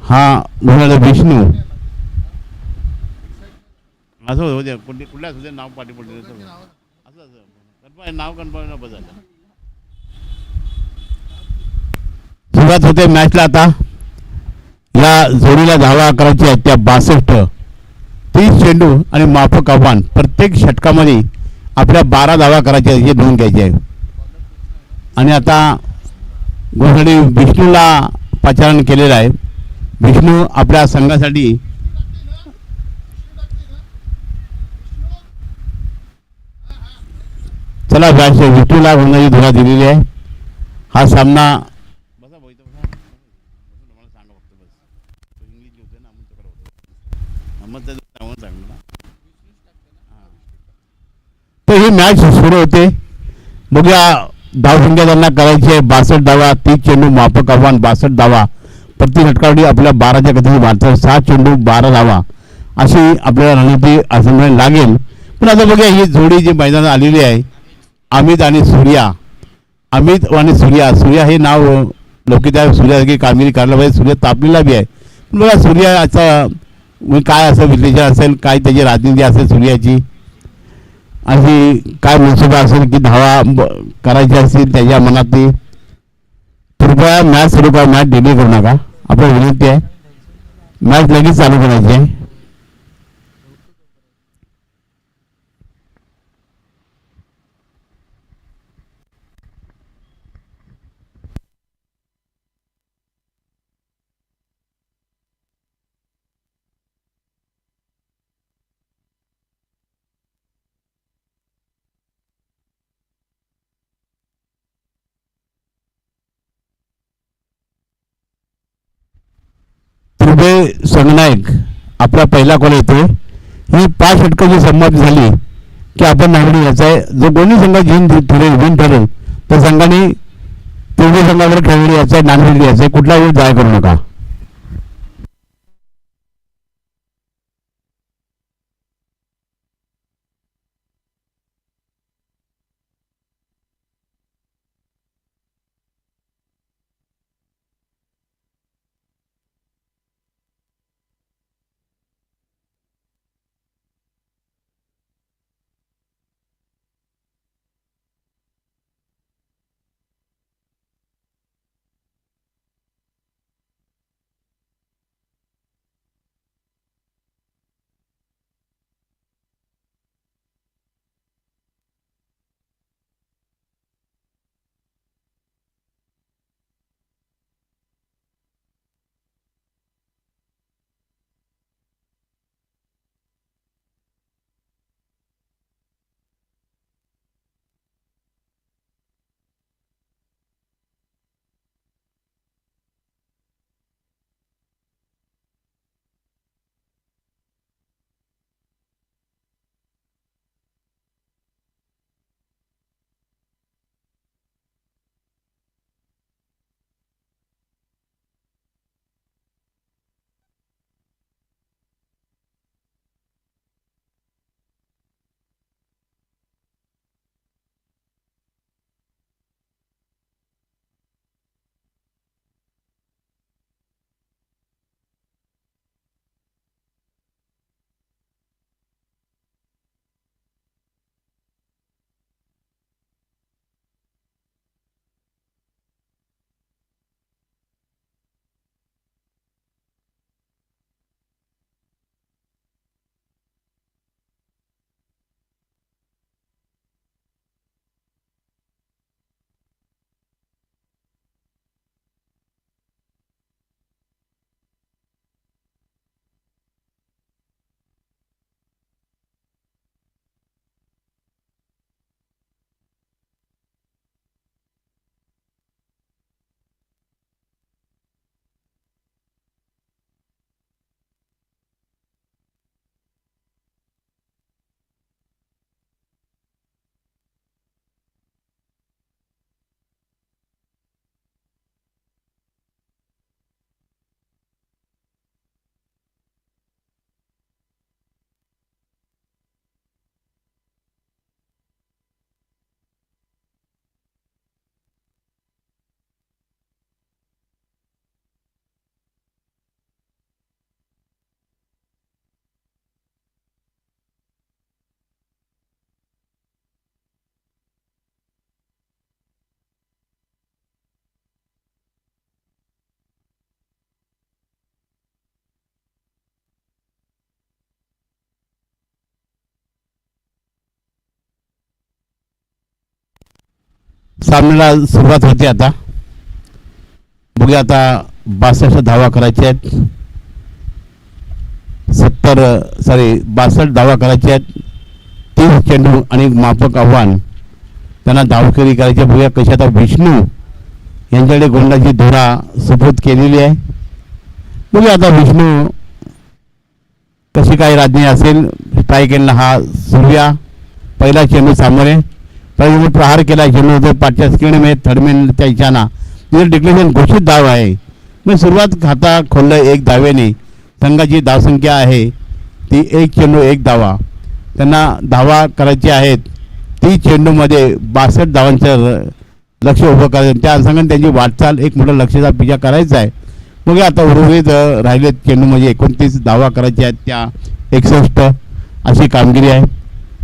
हा गोंधळ्या विष्णू असं होते कुठल्या सुद्धा नाव पाठी पडले असं नाव कन्फर्म बदल सुरुवात होते मॅचला. आता या जोडीला धावा करायची आहेत त्या 62. 30 चेंडू आणि माफक आव्हान. प्रत्येक षटकामध्ये आपल्या 12 धावा करायच्या हे नोंद घ्यायची आहे. आणि आता गोंधळी विष्णूला पाचारण केलेलं आहे. विष्णू आपल्या संघासाठी चला विष्णूला गोंधळी धुरा दिलेली आहे. हा सामना तर ही मॅच सुरू होते. बघूया धावसंख्या त्यांना करायची आहे 62 धावा. 30 चेंडू माफक आव्हान 62 धावा. प्रति षटकावरी आपल्या 12च्या गतीने मारतात. 7 चेंडू 12 धावा अशी आपल्याला रणनीती असं लागेल. पण आता बघूया ही जोडी जी मैदानात आलेली आहे अमित आणि सूर्या. अमित आणि सूर्या हे नाव लोकप्रिय सूर्यासारखी कामगिरी करायला पाहिजे. सूर्य तापलेला बी आहे. पण बघा सूर्याचा काय असं विश्लेषण असेल काय त्याची राजनीती असेल सूर्याची अशी काय मनसुबा असेल की धावा करायची असतील त्याच्या मनातली. कृपया मॅच सुरू करा. मॅच डिले करू नका. आपल्याला विनंती आहे मॅच लगेच चालू करायची आहे. संगनायक आपला पहिला कॉल येतो. ही 5 षटकाची संमती झाली की आपण नागरिक याचा आहे. जो दोन्ही संघ विन ठरेल त्या संघाने पूर्वी संघावर खेळणे याचा आहे. नागरिक याचा आहे. कुठला वेळ जाय करू नका. सामन्याला सुरुवात होते. आता बघूया, आता 62 धावा करायच्या आहेत. 62 धावा करायच्या आहेत. 30 चेंडू आणि माफक आव्हान, त्यांना धावखेरी करायची. बघूया कशी आता विष्णू यांच्याकडे गोलंदाजी धोरा सुपूर्द केलेली आहे. बघूया आता विष्णू कशी काय राजनी असेल. स्ट्राईक एंडला हा सूर्या, पहिला चेंडू सामोरे, पहिला प्रहार केला. चेंडू होते पाठच्या स्क्रीनमध्ये थर्डमॅनच्या इशाना, तिथे डिक्लेरेशन घोषित धाव आहे. मग सुरुवात खाता खोललं 1 धावेने. संघाची धावसंख्या आहे ती 1 चेंडू 1 धावा. त्यांना धावा करायची आहेत. 30 चेंडूमध्ये 62 धावांचं लक्ष उभं करायचं. त्या अनुषंगाने त्यांची वाटचाल एक मोठं लक्षाचा पिछा करायचा आहे. मग आता उर्वरित राहिले चेंडूमध्ये 29 धावा करायच्या आहेत. त्या 61 अशी कामगिरी आहे.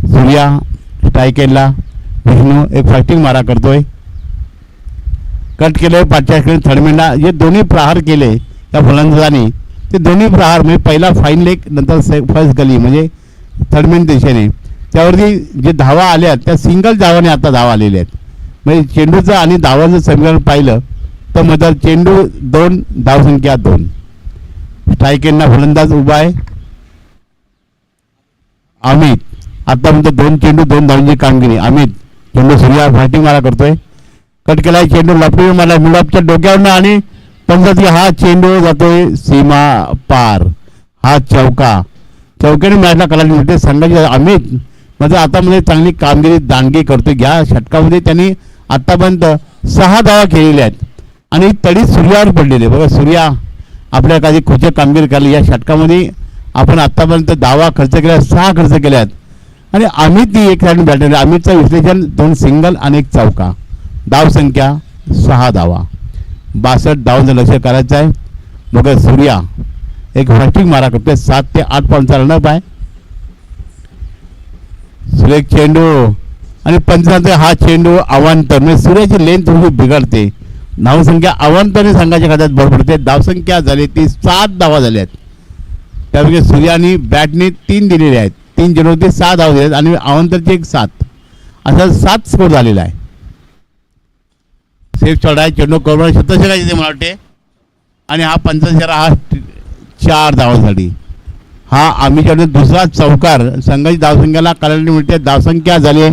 सूर्या स्ट्राईक एंडला, विष्णू एक फास्टिंग मारा करतोय. कट केले पाठच्या थर्डमॅनला. जे दोन्ही प्रहार केले त्या फलंदाजांनी, ते दोन्ही प्रहार म्हणजे पहिला फाईन लेग नंतर फर्स्ट गली म्हणजे थर्डमॅन दिशेने, त्यावरती जे धावा आल्या त्या सिंगल धावाने आता धावा आलेल्या आहेत. म्हणजे चेंडूचं आणि धावाचं समीकरण पाहिलं तर मधर चेंडू 2, धावसंख्या 2. स्ट्राईक एंडला फलंदाज उभा आहे अमित. आतापर्यंत 2 चेंडू 2 धावांची कामगिरी. अमित चेंडू सूर्या फास्टिंग मारा करतोय. कट केलाय चेंडू लपडी मला मुलाबच्या डोक्यावरनं आणि पंचायती हा चेंडू जातोय सीमा पार. हा चौक्याने मॅचला कलाली मिळते संघाचे. अमित म्हणजे आतामध्ये चांगली कामगिरी दांडगी करतोय. या षटकामध्ये त्यांनी आतापर्यंत 6 धावा केलेल्या आहेत आणि तडी सूर्यावर पडलेले. बघा सूर्या आपल्या काही खोचक कामगिरी केली. या षटकामध्ये आपण आतापर्यंत धावा खर्च केल्या 6 खर्च केल्यात आणि अमितनी एक साईड बॅटर. अमितचं विश्लेषण 2 सिंगल आणि 1 चौका. धावसंख्या 6 धावा. 62 धावांचं लक्ष करायचं आहे. बघा सूर्या एक फास्टिंग मारा करतोय. 7 ते 8 पॉईंटचा रनअप आहे. सुरेख चेंडू आणि पंचांचा हा चेंडू अवांतर म्हणजे सूर्याची लेंथ थोडी बिघडते. धावसंख्या अवांतरने संघाच्या खात्यात भर पडते. धावसंख्या झाली ती 7 धावा झाल्या आहेत. त्यापैकी सूर्याने बॅटने 3 दिलेले आहेत. 3 चेंडू ते 6 धावा दिले आहेत आणि अवांतरचे एक 7, असा 7 स्कोर झालेला आहे. सेफ चढ आहे. चेंडू करून शतशकाची ते मला वाटते आणि हा 65 हा 4 धावांसाठी. हा आम्हीच्याकडे दुसरा चौकार. संघाची धावसंख्याला कलाली मिळते. धावसंख्या झाली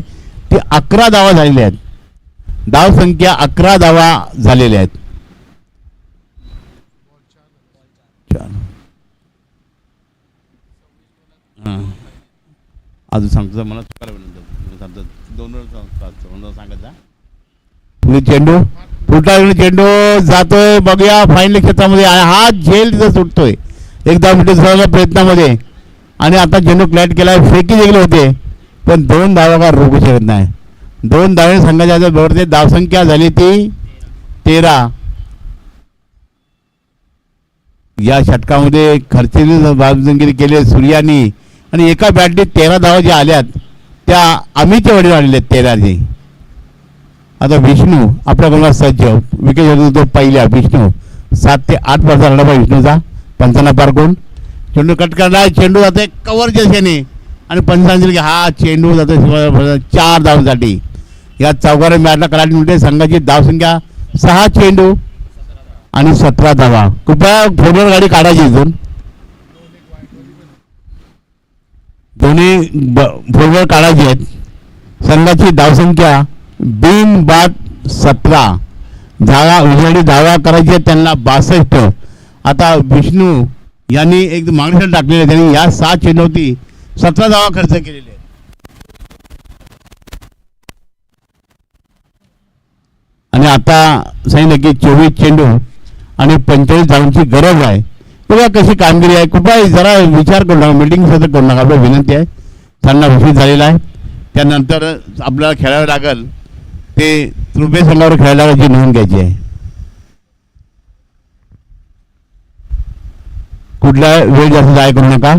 ती 11 धावा झालेल्या आहेत. धावसंख्या 11 धावा झालेल्या आहेत. अजून सांगतो मला सांगतो 2 सांगायचा. पुढे चेंडू फुटा चेंडू जातोय. बघूया फाईनल क्षेत्रामध्ये हा झेल तिथं सुटतोय. एकदा मिनिट प्रयत्नामध्ये आणि आता चेंडू क्लॅट केलाय. फेकी देखील होते पण 2 धावा का रोखू शकत नाही. 2 धावे संघाच्या बरोबर. धावसंख्या झाली ती 13. या षटकामध्ये खर्चेली बाजूगिरी केली सूर्यानी आणि एका बॅटने 13 धावा ज्या आल्यात त्या अमितच्या वडील आलेल्या आहेत 13. आता विष्णू आपल्याकडून सज्ज विकेट तो पहिल्या. विष्णू 7 ते 8 पॉईंटचा रनअप आहे विष्णूचा. 55 पार करून चेंडू कट करणार. चेंडू जातोय कव्हरच्या दिशेने आणि 55 हा चेंडू जातोय 4 धावांसाठी. या चौकाने मॅचला करायला मिळते. संघाची धावसंख्या 6 चेंडू आणि 17 धावा. कृपया फोनवर गाडी काढायची इथून. दोन्ही फोनवर काढायची आहेत. संघाची धावसंख्या बिन बाद 17 धावा. उजळी धावा करायची आहेत त्यांना 62. आता विष्णू यांनी एक मागणी टाकलेली आहे. त्यांनी या 6 चेंडूवरती 17 धावा खर्च केलेले आहेत. आणि आता सांगितलं की 24 चेंडू आणि 45 धावांची गरज आहे. बघा कशी कामगिरी आहे. कृपया जरा विचार करू नका. मीटिंग सतत करू नका. आपलं विनंती आहे. त्यांना विषय झालेला आहे. त्यानंतर आपल्याला खेळावं लागेल ते तृतीय संघावर खेळायला जी नोंद घ्यायची आहे. कुठला वेळ जास्त जाय करू नका.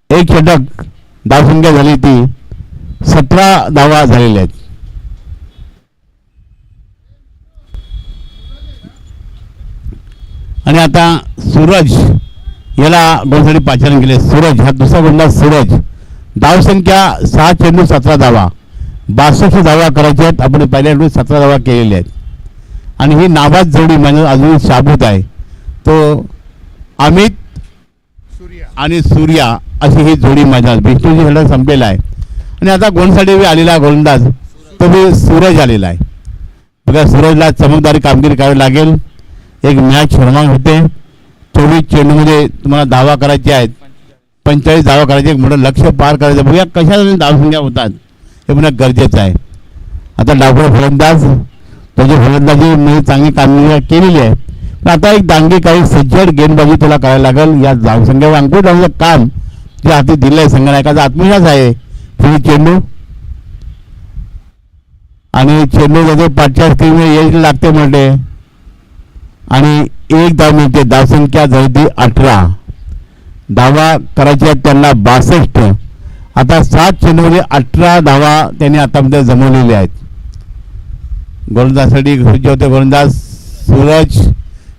1 षटक धावसंख्या झाली ती 17 धावा झालेल्या आहेत. आणि आता सूरज याला गोलसाठी पाचारण केले. सूरज हा दुसरा गोलंदाज. सूरज धावसंख्या 6 चेंडू 17 धावा. 62 धावा करायच्या आहेत. आपण पहिल्या खेळाडू 17 धावा केलेल्या आहेत आणि ही नाबाद जोडी म्हणजे अजून शाबूत आहे. तो अमित आणि सूर्या अशी ही जोडी मैदानात विष्णूजी खेळ संपलेला आहे. आणि आता गोंडसाठी आलेला गोलंदाज तो बी सूरज आलेला आहे. बघा सूरजला चमकदारी कामगिरी करावी लागेल. एक मॅच क्रमांक होते 24 चेंडूमध्ये तुम्हाला धावा करायचे आहेत. 45 धावा करायचे. एक मोठं लक्ष पार करायचं. बघूया कशा धावसंख्या होतात हे पुन्हा गरजेचं आहे. आता डावखुरा फलंदाज त्याची फलंदाजी म्हणजे चांगली कामगिरी केलेली आहे. पण आता एक दांडी काही सज्जड गेंदबाजी तुला करायला लागेल. या धावसंख्येवर अंकुश लावण्याचं काम जे हाती दिलं आहे संगणकाचा आत्मविश्वास आहे. पुढे चेंडू आणि चेंडू जातो पाठच्या स्क्रीनवर यश लागते म्हणते आणि एक धाव मिळते. धावसंख्या झाली ती 18. धावा करायच्या त्यांना 62. आता 7 चेंडूमध्ये 18 धावा त्यांनी आतापर्यंत जमवलेल्या आहेत. गोलंदाजसाठी सज्ज होते गोलंदाज सूरज.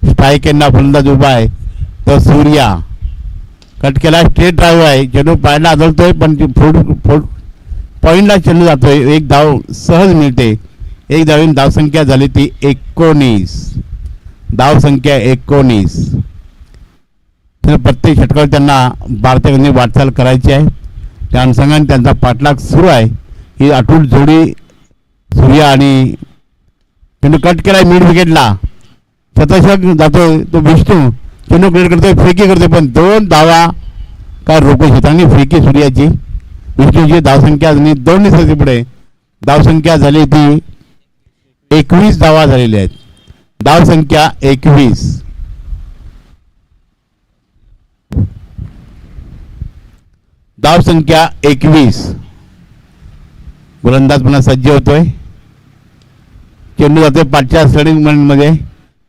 स्ट्राईक यांना फलंदाज उभा आहे. तर सूर्या कट केला. स्ट्रेट ड्राईव्ह आहे. चेंडू पायाला आदळतोय पण पॉईंटला चेंडू जातोय. एक धाव सहज मिळते. एक धावीन धावसंख्या झाली ती 19. धावसंख्या 19. प्रत्येक षटकावर त्यांना भारताकडे वाटचाल करायची आहे. त्या अनुषंगाने त्यांचा पाठलाग सुरू आहे. ही अटूट जोडी सूर्या आणि चेंडू कट केलाय मिड विकेटला. शतशक जातोय तो विष्णू. चेंडू क्लिअर करतोय. फेकी करतोय पण 2 धावा काय रोखू शकताना फेकी सूर्याची. विष्णूची धावसंख्या झाली 2 पुढे. धावसंख्या झाली ती 21 धावा झालेल्या आहेत. धावसंख्या 21. धावसंख्या 21. गोलंदाज पुन्हा सज्ज होतोय. चेंडू जातोय पाठच्या स्टडिंग मध्ये.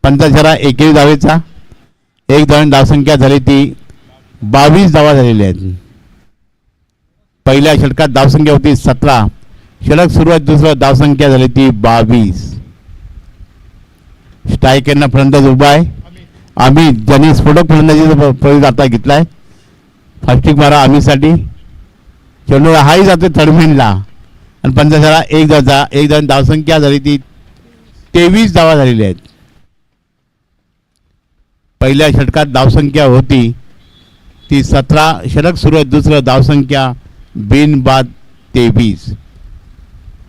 21 धावेचा. एक धावांनी धावसंख्या झाली ती 22 धावा झालेल्या आहेत. पहिल्या षटकात धावसंख्या होती 17. षटक सुरुवात दुसरं धावसंख्या झाली ती 22. स्ट्राईक यांना फलंदाज उभा आहे. अमित ज्यांनी स्फोटक फलंदाजीचा प्रयोग आता घेतलाय. फास्टिक मारा अमितसाठी. चेंडू हाही जातोय थर्डमॅनला आणि 50 एक धावचा. एक धाव धावसंख्या झाली ती 23 धावा झालेल्या आहेत. पहिल्या षटकात धावसंख्या होती ती 17. षटक सुरुवात दुसरं धावसंख्या बिनबाद 23.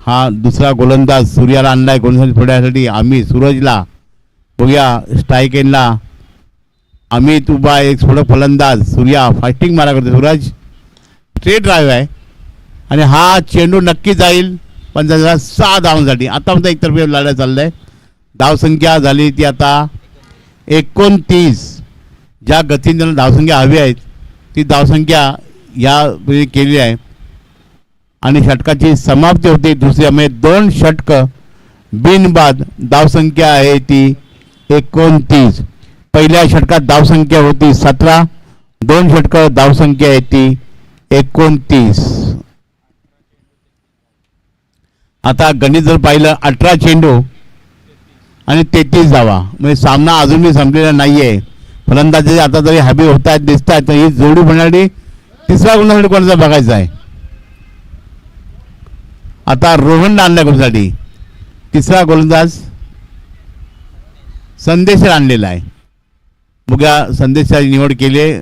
हा दुसरा गोलंदाज सूर्याला आणलाय. गोलंदाज फोडण्यासाठी अमित. सूरजला बघूया स्ट्राईक एंडला अमित उभा. एक स्फोटक फलंदाज सूर्या फास्टिंग मारा करतो. सूरज स्ट्रेट ड्राईव्ह आहे आणि हा चेंडू नक्की जाईल 6 धावांसाठी. आतापर्यंत एकतर्फी लढा चाललाय. धावसंख्या झाली ती आता 29. ज्या गतीने त्यांना धावसंख्या हवी आहेत ती धावसंख्या या केली आहे आणि षटकाची समाप्ती होते दुसऱ्यामध्ये 2 षटकं बिनबाद. धावसंख्या आहे ती 29. पहिल्या षटकात धावसंख्या होती 17. 2 षटकं धावसंख्या आहे ती 29. आता गणित जर पाहिलं 18 चेंडू आणि 33 धावा म्हणजे सामना अजूनही संपलेला नाहीये. फलंदाजी आता जरी हवी होत आहेत दिसत आहेत तर ही जोडी बनवणारी तिसरा गुणासाठी कोणाचा बघायचा आहे. आता रोहन आणलाय कोणासाठी. तिसरा गोलंदाज संदेश आणलेला आहे. बघा संदेशाची निवड केली आहे.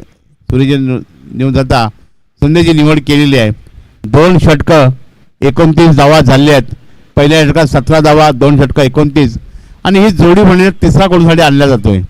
सूर्य निवड जाता संदेशची निवड केलेली आहे. 2 षटकं 29 धावा झालेल्या आहेत. पहिल्या षटकात 17 धावा. 2 षटकं 29 आणि ही जोडी म्हणून तिसरा गोलसाठी आणला जातोय.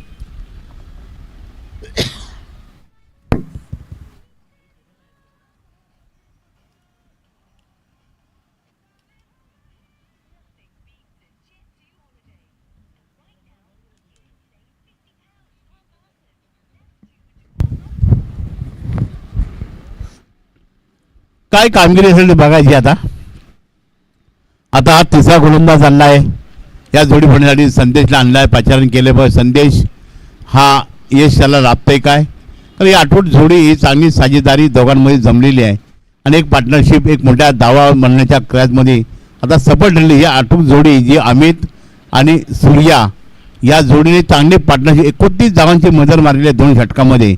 काय कामगिरी असेल ते बघायची. आता हा तिसरा गोलंदाज आणलाय. या जोडी होण्यासाठी संदेशला आणलाय. पाचारण केले पण संदेश हा यश त्याला लाभतंय काय तर ही आठवट जोडी ही चांगली साजेदारी दोघांमध्ये जमलेली आहे आणि एक पार्टनरशिप एक मोठ्या दावा बनण्याच्या प्रयत्नामध्ये आता सफल ठरली. ही आठवट जोडी जी अमित आणि सूर्या या जोडीने चांगली पार्टनरशिप 29 धावांची मजर मारलेली आहे 2 षटकामध्ये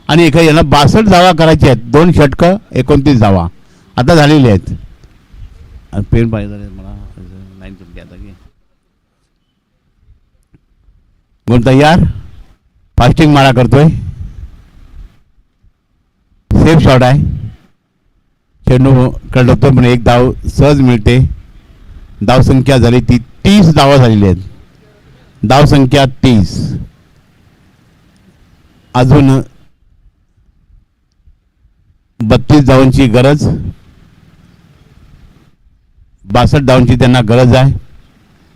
आणि एका यांना 62 धावा करायच्या आहेत. 2 षटकं 29 धावा आता झालेली आहेत पेन पाहिजे मला लाईन तुमची आता की बोल तयार. फास्टिंग मारा करतोय. सेफ शॉट आहे. चेंडू कडतो पण एक धाव सहज मिळते. धाव संख्या झाली ती 30 धावा झालेली आहेत. धाव संख्या 30. अजून 32 धावांची गरज. 62 धावांची त्यांना गरज आहे.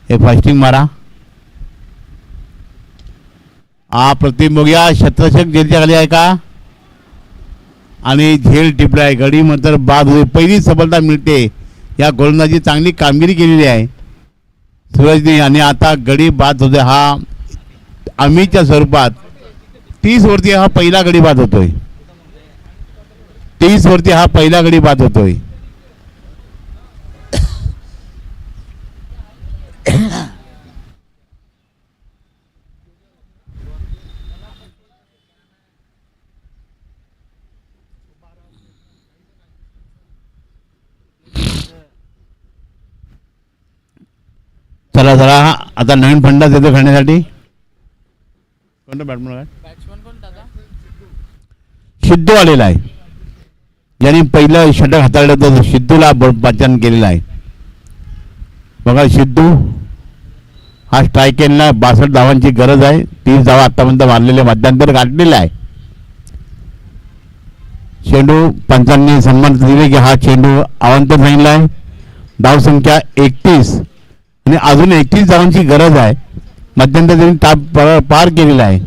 हे फास्टिंग मारा. हा प्रतिम बघूया शतरक्षक झेलच्या खाली आहे का आणि झेल टिपलाय. गडी मात्र बाद होते. पहिली सफलता मिळते. या गोलंदाजी चांगली कामगिरी केलेली आहे सूरजने आणि आता गडी बाद होते. हा अमीच्या स्वरूपात 30 वरती हा पहिला गडी बाद होतोय. 30 वरती हा पहिला गडी बाद होतोय. चला चला आता नवीन फंडा देतो खेळण्यासाठी. कोणता बॅट्समन आहे? सिद्धू आलेला आहे. ज्यांनी पहिलं षटक हाताळलं तर सिद्धूला वाचन केलेलं आहे. बघा सिद्धू हा स्ट्राईक केलेला. 62 धावांची गरज आहे. 30 धावा आतापर्यंत मारलेले मध्यांतर गाठलेला आहे. चेंडू पंचांनी सन्मान दिले की हा चेंडू अवांतर सांगितला आहे. धाव संख्या 31 आणि अजून 31 धावांची गरज आहे. मध्यंतर त्यांनी ताप पार केलेला आहे.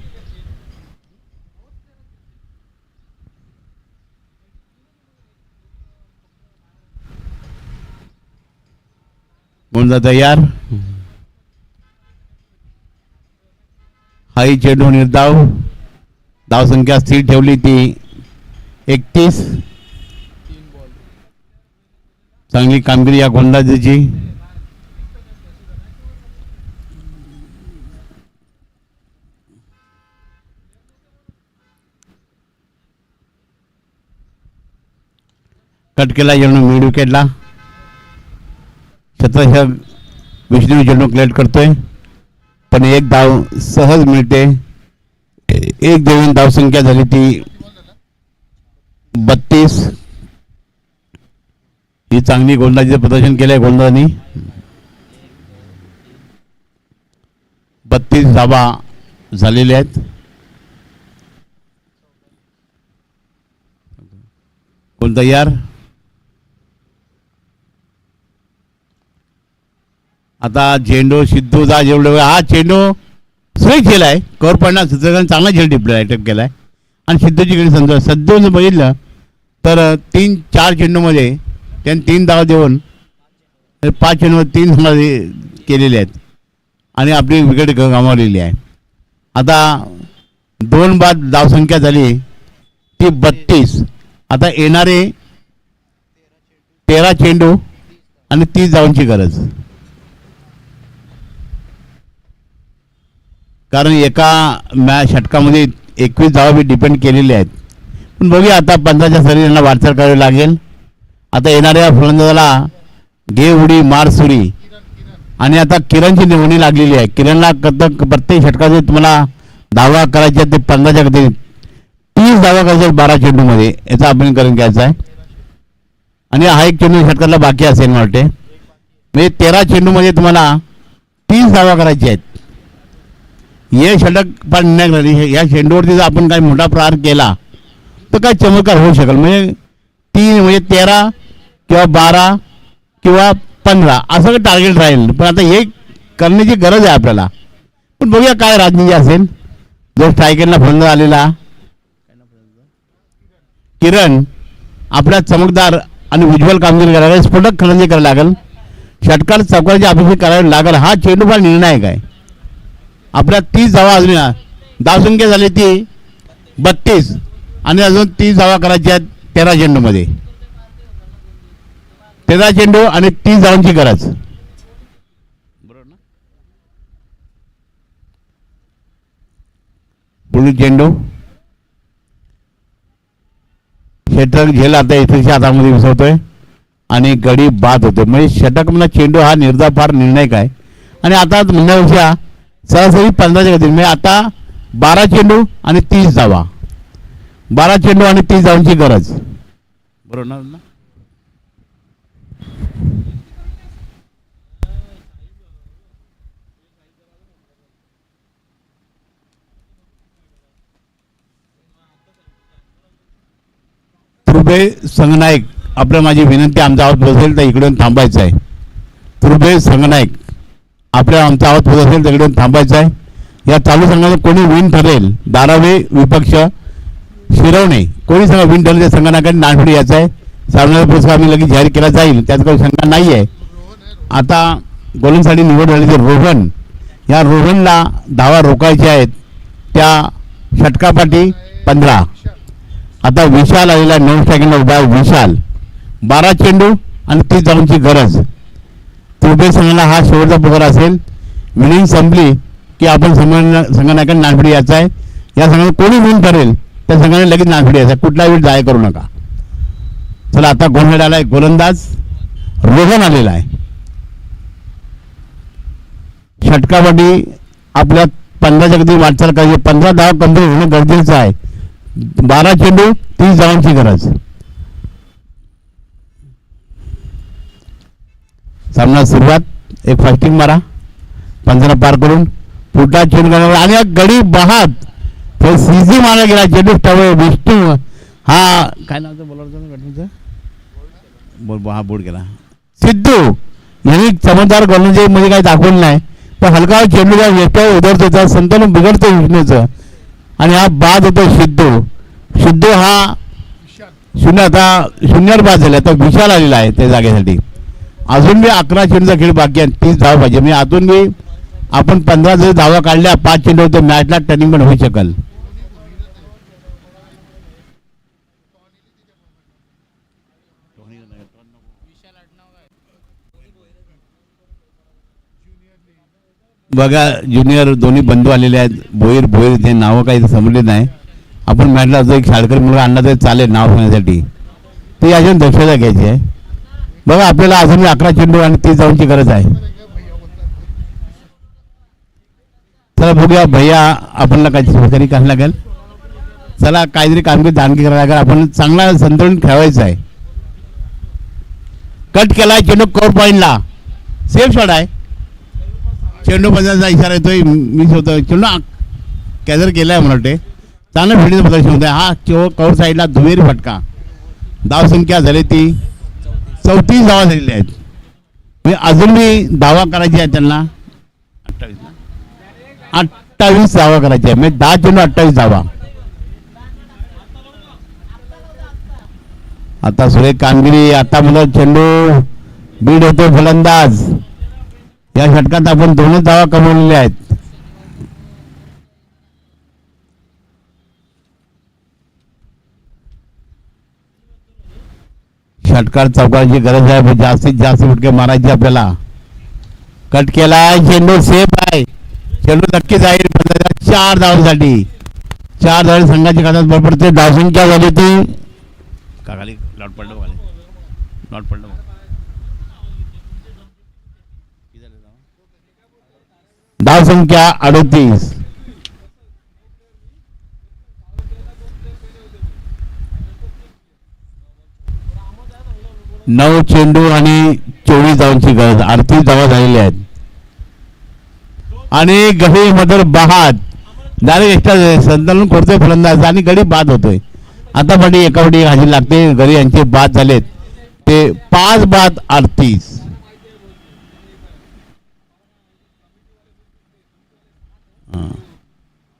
म्हणून तयार. हाही चेंडू निर्धाव. धाव संख्या स्थिर ठेवली ती 31. चांगली कामगिरी या गोलंदाजीची. कट केला चेंडू मिड विकेटला. शतरक्षक विष्णू चेंडू क्लेट करतोय पण एक धाव सहज मिळते. एक देऊन धाव संख्या झाली ती 32. ही चांगली गोलंदाजीचं प्रदर्शन केलंय गोलंदाजांनी. 32 धावा झालेल्या आहेत. कोण तयार. आता चेंडू सिद्धूचा जेवढं हा चेंडू सुरेख केलाय. कवर पडणार सूत्रकारांनी चांगला झेल टिपला अटॅक केलाय आणि सिद्धूची कडे समजा सध्या बघितलं तर 3-4 चेंडूमध्ये त्यांनी 3 धावा देऊन 5 चेंडूवर 3 धावा केलेले आहेत आणि आपली विकेट गमावलेली आहे. आता 2 बाद धावसंख्या झाली ती 32. आता येणारे 13 चेंडू आणि 30 धावांची गरज. कारण एका षटकामध्ये 21 धावा बी डिपेंड केलेले आहेत. पण बघूया आता पंचाच्या शरीराला वाटचाल करावी लागेल. आता येणाऱ्या फलंदाजाला घे उडी मार सुरी आणि आता किरणची निवडणी लागलेली आहे. किरणला प्रत्येक षटकाचे तुम्हाला धावा करायच्या ते 15च्या गती 30 धावा करायच्या 12 चेंडूमध्ये याचा आपण करून घ्यायचा आहे. आणि हा एक चेंडू षटकाला बाकी असेल मला वाटते. म्हणजे 13 चेंडूमध्ये तुम्हाला 30 धावा करायच्या आहेत. हे षटक पण या चेंडूवरती जर आपण काही मोठा प्रहार केला तर काय चमत्कार होऊ शकेल. म्हणजे 3 म्हणजे 13 किंवा 12 किंवा 15 असं टार्गेट राहील. पण आता हे करण्याची गरज आहे आपल्याला. पण बघूया काय राजनीती असेल. जो स्ट्रायकरला फलंदाज आलेला किरण आपल्या चमकदार आणि उज्ज्वल कामगिरी करायला स्फोटक फलंदाजी करायला लागेल. षटकार चौकाची अपेक्षा करावी लागेल. हा चेंडू फार निर्णायक आहे. आपल्या 30 धावा अजून धावसंख्या झाली ती 32 आणि अजून 30 धावा करायच्या आहेत 13 चेंडूमध्ये. 13 चेंडू आणि 30 धावांची गरज. बरोबर ना. पुढील चेंडू षटक झेल आता इथेच्या हातामध्ये विसरतोय आणि गडी बाद होते. म्हणजे षटक म्हणा चेंडू हा निर्धार फार निर्णायक आहे. आणि आता म्हणण्यापेक्षा सरासरी 15च्या गतीने म्हणजे आता 12 चेंडू आणि 30 धावा, 12 चेंडू आणि 30 धावांची गरज. बरोबर ना? तुर्भे संगनायक, आपल्या माझी विनंती, आमचा आवाज पोहोचेल तर इकडून थांबायचं आहे. तुर्भे संगनायक, आमचा आवाज पोहोचत असेल तर इकडून थांबायचं आहे. या चालू संघाचं कोणी विन ठरेल, धारावे विपक्ष शिरवणे, कोणी संघ विन ठरेल त्या संघाकडे नाणफडी यायचं आहे. सामन्याचा पुरस्कार आम्ही लगेच जाहीर केला जाईल, त्यात काही शंका नाही आहे. आता गोलंदाजीसाठी निवड झालेले रोहन, या रोहनला धावा रोखायच्या आहेत. त्या षटकापाठी 15. आता विशाल आलेला 9 सेकंड उभा आहे. विशाल 12 चेंडू आणि 30 धावांची गरज. तुर्भे संघाला हा शेवटचा पुकार असेल. विनिंग संपली की आपण संघाकडे नाणफडी यायचं आहे. या संघाने कोणी विन ठरेल त्या संघाने लगेच नाणफडी यायचं आहे. कुठला वेळ जाय करू नका. चला आता गोलंदाज आलाय, गोलंदाज रोहन आलेला आहे. षटकापाठी आपल्या 15च्या गती वाटचाल करायची. 15 धावा कंप्लीट होणं गरजेचं आहे. 12 चेंडू 30 धावांची गरज. सामना सुरुवात, एक फास्टिंग मारा 15 पार करून पुढला चेंडू करणार आणि गडी बहात तो सीझी मारला गेला. चेंडू विष्णू, हा काय नाव बोलवलं हा बोर्ड गेला. सिद्धू यांनी चमत्कार गोलंदाजी मध्ये काही दाखवलं नाही, पण हलका चेंडू व्यक्ती उधळतो, संतुलन बिघडतं विष्णूचं आणि हा बाद होतो. सिद्धू हा शून्य, आता शून्यावर बाद झाला. आता विशाल आलेला आहे त्या जागेसाठी. अजून बी 11 चेंडूचा खेळ बाकी आहे. 30 धावा पाहिजे. म्हणजे अजून बी आपण 15 जर धावा काढल्या 5 चेंडू तर मॅचला टर्निंग पण होऊ शकेल. बघा ज्युनियर दोन्ही बंधू आलेले आहेत. भोईर ते नावं काही समजले नाही. आपण मॅचला जो एक शाळकरी मुलगा आणला तरी चालेल नाव सांगण्यासाठी. ती अजून दक्षता घ्यायची आहे. बघा आपल्याला अजून 11 चेंडू आणि 30 धावांची गरज आहे. चला बघूया भैया आपल्याला काही सहकार्य करायला लागेल. चला काहीतरी कामगिरी दानगी करायला लागेल. आपण चांगला संतुलन ठेवायचं आहे. कट केला चेंडू कोर पॉईंटला, सेफ शॉट आहे. चेंडू बदलायचा इशारा येतोय, मिस होतोय. चेंडू कॅदर केलाय मला वाटते. चांगलं फिल्डिंग प्रदर्शन होत आहे. हा कवर साईडला दुहेरी फटका. धाव संख्या झाली ती 34 धावा झालेल्या आहेत. म्हणजे अजून मी धावा करायची आहे त्यांना. 28 धावा करायची आहे. म्हणजे 10 चेंडू 28 धावा. आता सुरेख कामगिरी. आता मला चेंडू बीड होतो फलंदाज. या षटकात आपण 2च धावा कमवलेल्या आहेत. षटकार चौकाराची गरज आहे. जास्तीत जास्त फटके मारायचे आपल्याला. कट केलाय चेंडू, सेफ आहे. चेंडू नक्की जाईल 4 धावांसाठी. 4 धावा संघाची खात्यात भर पडते. धावसंख्या झाली ती का खाली लॉट पडलं लॉट पडलं. धाव संख्या 38. नऊ चेंडू आणि 24 धावांची गरज. 38 धावा झालेल्या आहेत. आणि गडी मधर बाद डायरेक्ट एक्स्ट्रा संतुलन करतोय फलंदाज आणि गडी बाद होतोय. आता पण एकावडी हाजी लागते. गडी यांचे बाद झालेत ते 5 बाद 38.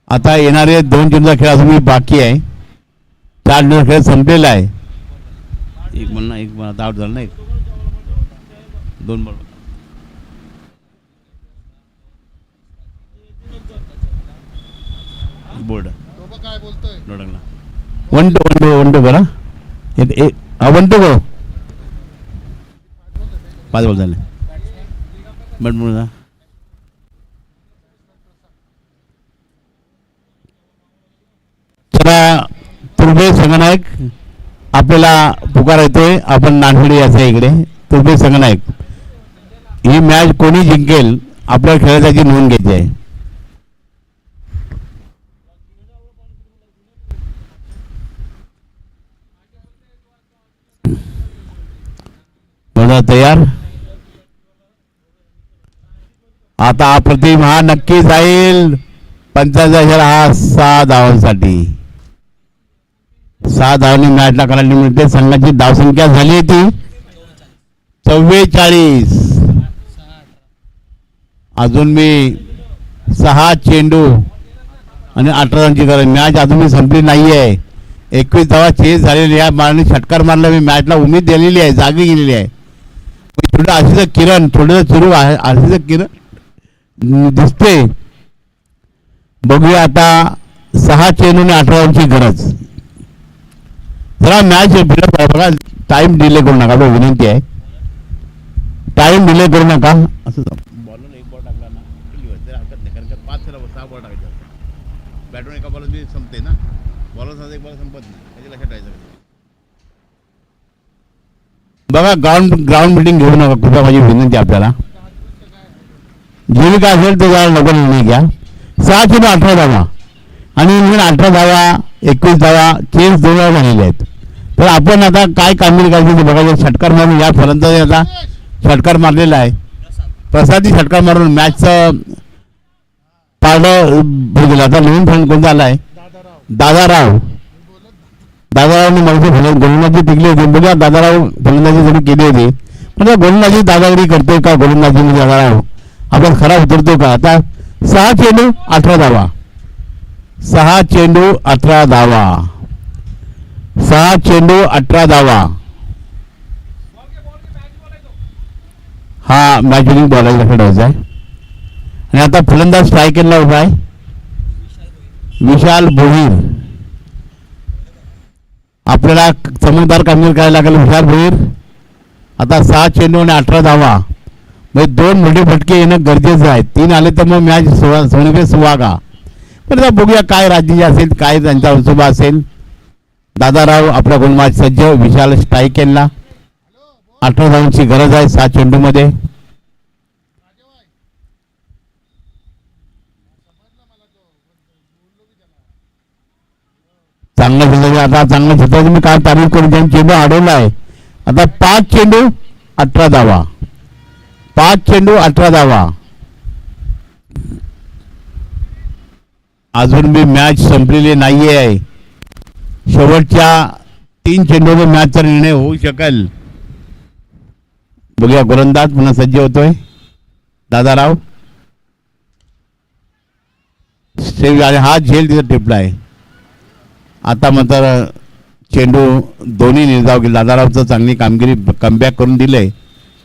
आता येणारे 2 चेंडूचा खेळ अजून बाकी आहे. 4 चेंडूचा खेळ संपलेला आहे. एक म्हणणं एक आता आउट झालं ना. 2 बॉल. बोर्ड काय बोलतोय. 1-2 बरा. 1-2 गो 5 बॉल झाले. बट चला तुर्भे संघनायक आपल्याला पुकार येतोय. आपण नानवडे याचा इकडे तुर्भे संगनायक. ही मॅच कोणी जिंकेल आपल्या खेळाची नोंद घ्यायची आहे. तयार. आता अप्रतिम हा नक्की जाईल. 55 हा 6 धावांसाठी. 6 धावांनी मॅचला करायला मिळते. संघाची धावसंख्या झाली ती 44. अजून मी 6 चेंडू आणि 18 रनची गरज. मॅच अजूनही संपली नाहीये. 21 धावा चेस झालेली आहे. मारणी षटकार मारला. मी मॅचला उमेद दिलेली आहे. जागी गेलेली आहे. थोडं आशीचं किरण थोडं सुरू आहे. आशीचं किरण दिसते. बघूया आता 6 चेंडू आणि 18 रनची गरज. जरा मॅच बघा. टाइम डिले करू नका. विनंती आहे. टाइम डिले करू नका. असं बॉलर एक बॉल टाकला ना जर हरकत नाही. कारण 5 6 बॉल टाकायचे असतात. बॅटवर एका बॉलर बी संपते ना. बॉलर एक बॉल संपत नाही. त्याच्या लक्षात ठेवायचं. बघा ग्राउंड बिल्डिंग घेऊ नका. कृपया माझी विनंती आपल्याला. जे काय असेल ते जरा लवकर निर्णय घ्या. 6 चेंडू 18 धावा आणि 18 धावा 21 धावा चेंज 2 वेळा झालेले आहेत. तर आपण आता काय कामगिरी करायची ते बघायचं. षटकार मारून या फलंदाज आता षटकार मारलेला आहे. प्रसादी षटकार मारून मॅचचं पारडं गेलं. आता नवीन फलंदाज कोणता आला आहे. दादारावने मला गोलंदाजी टिकली होती. बघा दादाराव फलंदाजी जरी केली होती म्हणजे गोलंदाजी दादागिरी करतोय का. गोलंदाजी दादाराव आपण खरा उतरतो का. आता 6 चेंडू 18 धावा. 6 चेंडू 18 धावा. 6 चेंडू 18 धावा. हा मॅच विनिंग बॉलायला खेळायचा आहे. आणि आता फलंदाज स्ट्रायकरला उभा आहे विशाल भोईर. आपल्याला चमकदार कामगिरी करायला लागेल. विशाल भोईर आता 6 चेंडू आणि 18 धावा म्हणजे 2 मोठे फटके येणं गरजेचं आहे. 3 आले तर मग मॅच सोनेपे सुवागा. पण आता बघूया काय राज्य असेल काय त्यांचा उजोबा असेल. दादाराव आपला गोलमाज सज्ज. विशाल स्ट्रायकेनला 18 धावांची गरज आहे 6 चेंडूमध्ये. चांगलं खेळलं. आता चांगलं क्षेत्राची मी काय तारीफ करून त्यांनी चेंडू अडवला आहे. आता 5 चेंडू 18 धावा. 5 चेंडू 18 धावा. अजून बी मॅच संपलेली नाही आहे. शेवटच्या 3 चेंडूवर मॅचचा निर्णय होऊ शकेल. बघूया गोलंदाज पुन्हा सज्ज होतोय दादाराव. हा झेल तिथं टिपला आहे. आता मात्र चेंडू दोन्ही निर्धाव केले. दादारावचं चांगली कामगिरी कमबॅक करून दिले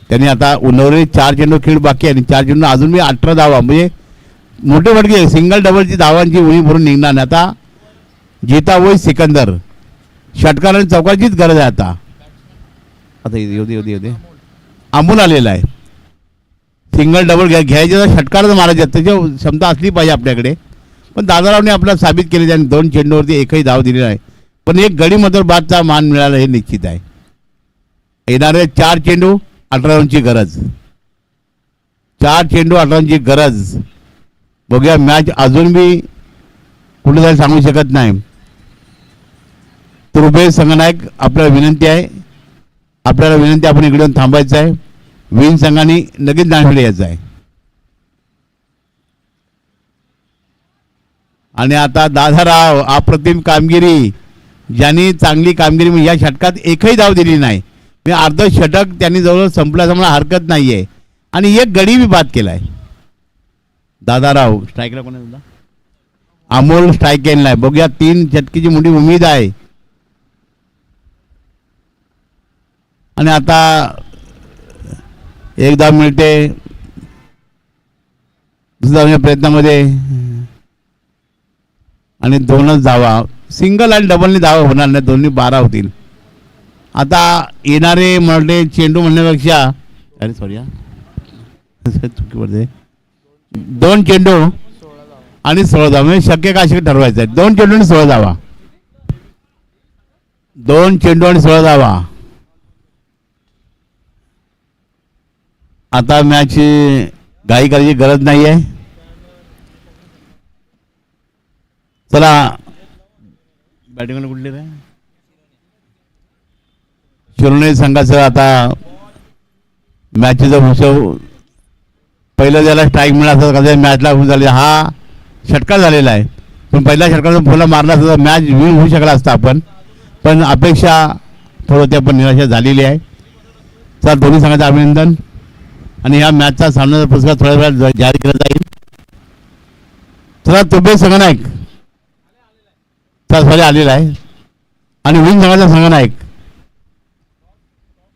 त्यांनी. आता उन्नवरे 4 चेंडू खेळ बाकी आहे आणि 4 चेंडू अजून मी 18 धावा म्हणजे मोठे फटके सिंगल डबलची धावांची उणी भरून निघणार नाही. आता जिता वय सिकंदर षटकार आणि चौकाचीच गरज आहे. आता येऊ दे आंबून आलेला आहे. सिंगल डबल घ्यायचे तर षटकारच मारायचे त्याची क्षमता असली पाहिजे आपल्याकडे. पण दादारावने आपला साबित केले. त्यांनी 2 चेंडूवरती एकही धाव दिली नाही. पण एक गडी मात्र बादचा मान मिळाला हे निश्चित आहे. येणारे 4 चेंडू 18 रनची गरज. 4 चेंडू 18 रनची गरज. बघूया मॅच अजून बी कुठे जाईल सांगू शकत नाही. तुर्भे संघनायक आपल्याला विनंती आहे. आपण इकडे येऊन थांबायचं आहे. विन संघाने लगेच नांदेड यायचं आहे. आणि आता दादाराव अप्रतिम कामगिरी. ज्यांनी चांगली कामगिरी या षटकात एकही धाव दिली नाही. मी अर्ध षटक त्यांनी जवळ संपल्याचं मला हरकत नाहीये. आणि एक गडी बी बाद केलाय दादाराव. स्ट्राईकला कोण आहे. अमोल स्ट्रायकेनला आहे. बघूया 3 षटकीची मोठी उमेद आहे. आणि आता एक धाव मिळते दुसऱ्या प्रयत्नामध्ये आणि 2च धावा. सिंगल आणि डबलनी धावा होणार नाही. दोन्ही 12 होतील. आता येणारे म्हणले चेंडू म्हणण्यापेक्षा अरे सॉरी चुकी पडते. 2 चेंडू आणि 16 धावा म्हणजे शक्य का अशी ठरवायचं आहे. 2 चेंडू आणि 16 धावा. 2 चेंडू आणि 16 धावा. आता मॅच घाई करायची गरज नाही आहे. चला बॅटिंगला कुठले रे शिरोणे संघाचं आता मॅचचा उत्सव पहिलं ज्याला स्ट्राईक मिळाला का मॅचला होऊन झाले. हा षटकार झालेला आहे पण पहिल्या षटकाचा फुला मारला असता मॅच विन होऊ शकला असता आपण पण अपेक्षा थोडं ते पण निराशा झालेली आहे. तर दोन्ही संघाचं अभिनंदन आणि या मॅचचा सामन्याचा पुरस्कार थोड्या वेळात जाहीर केला जाईल. चला तुबे संघनायक आलेला आहे आणि विन संघाचा संघनायक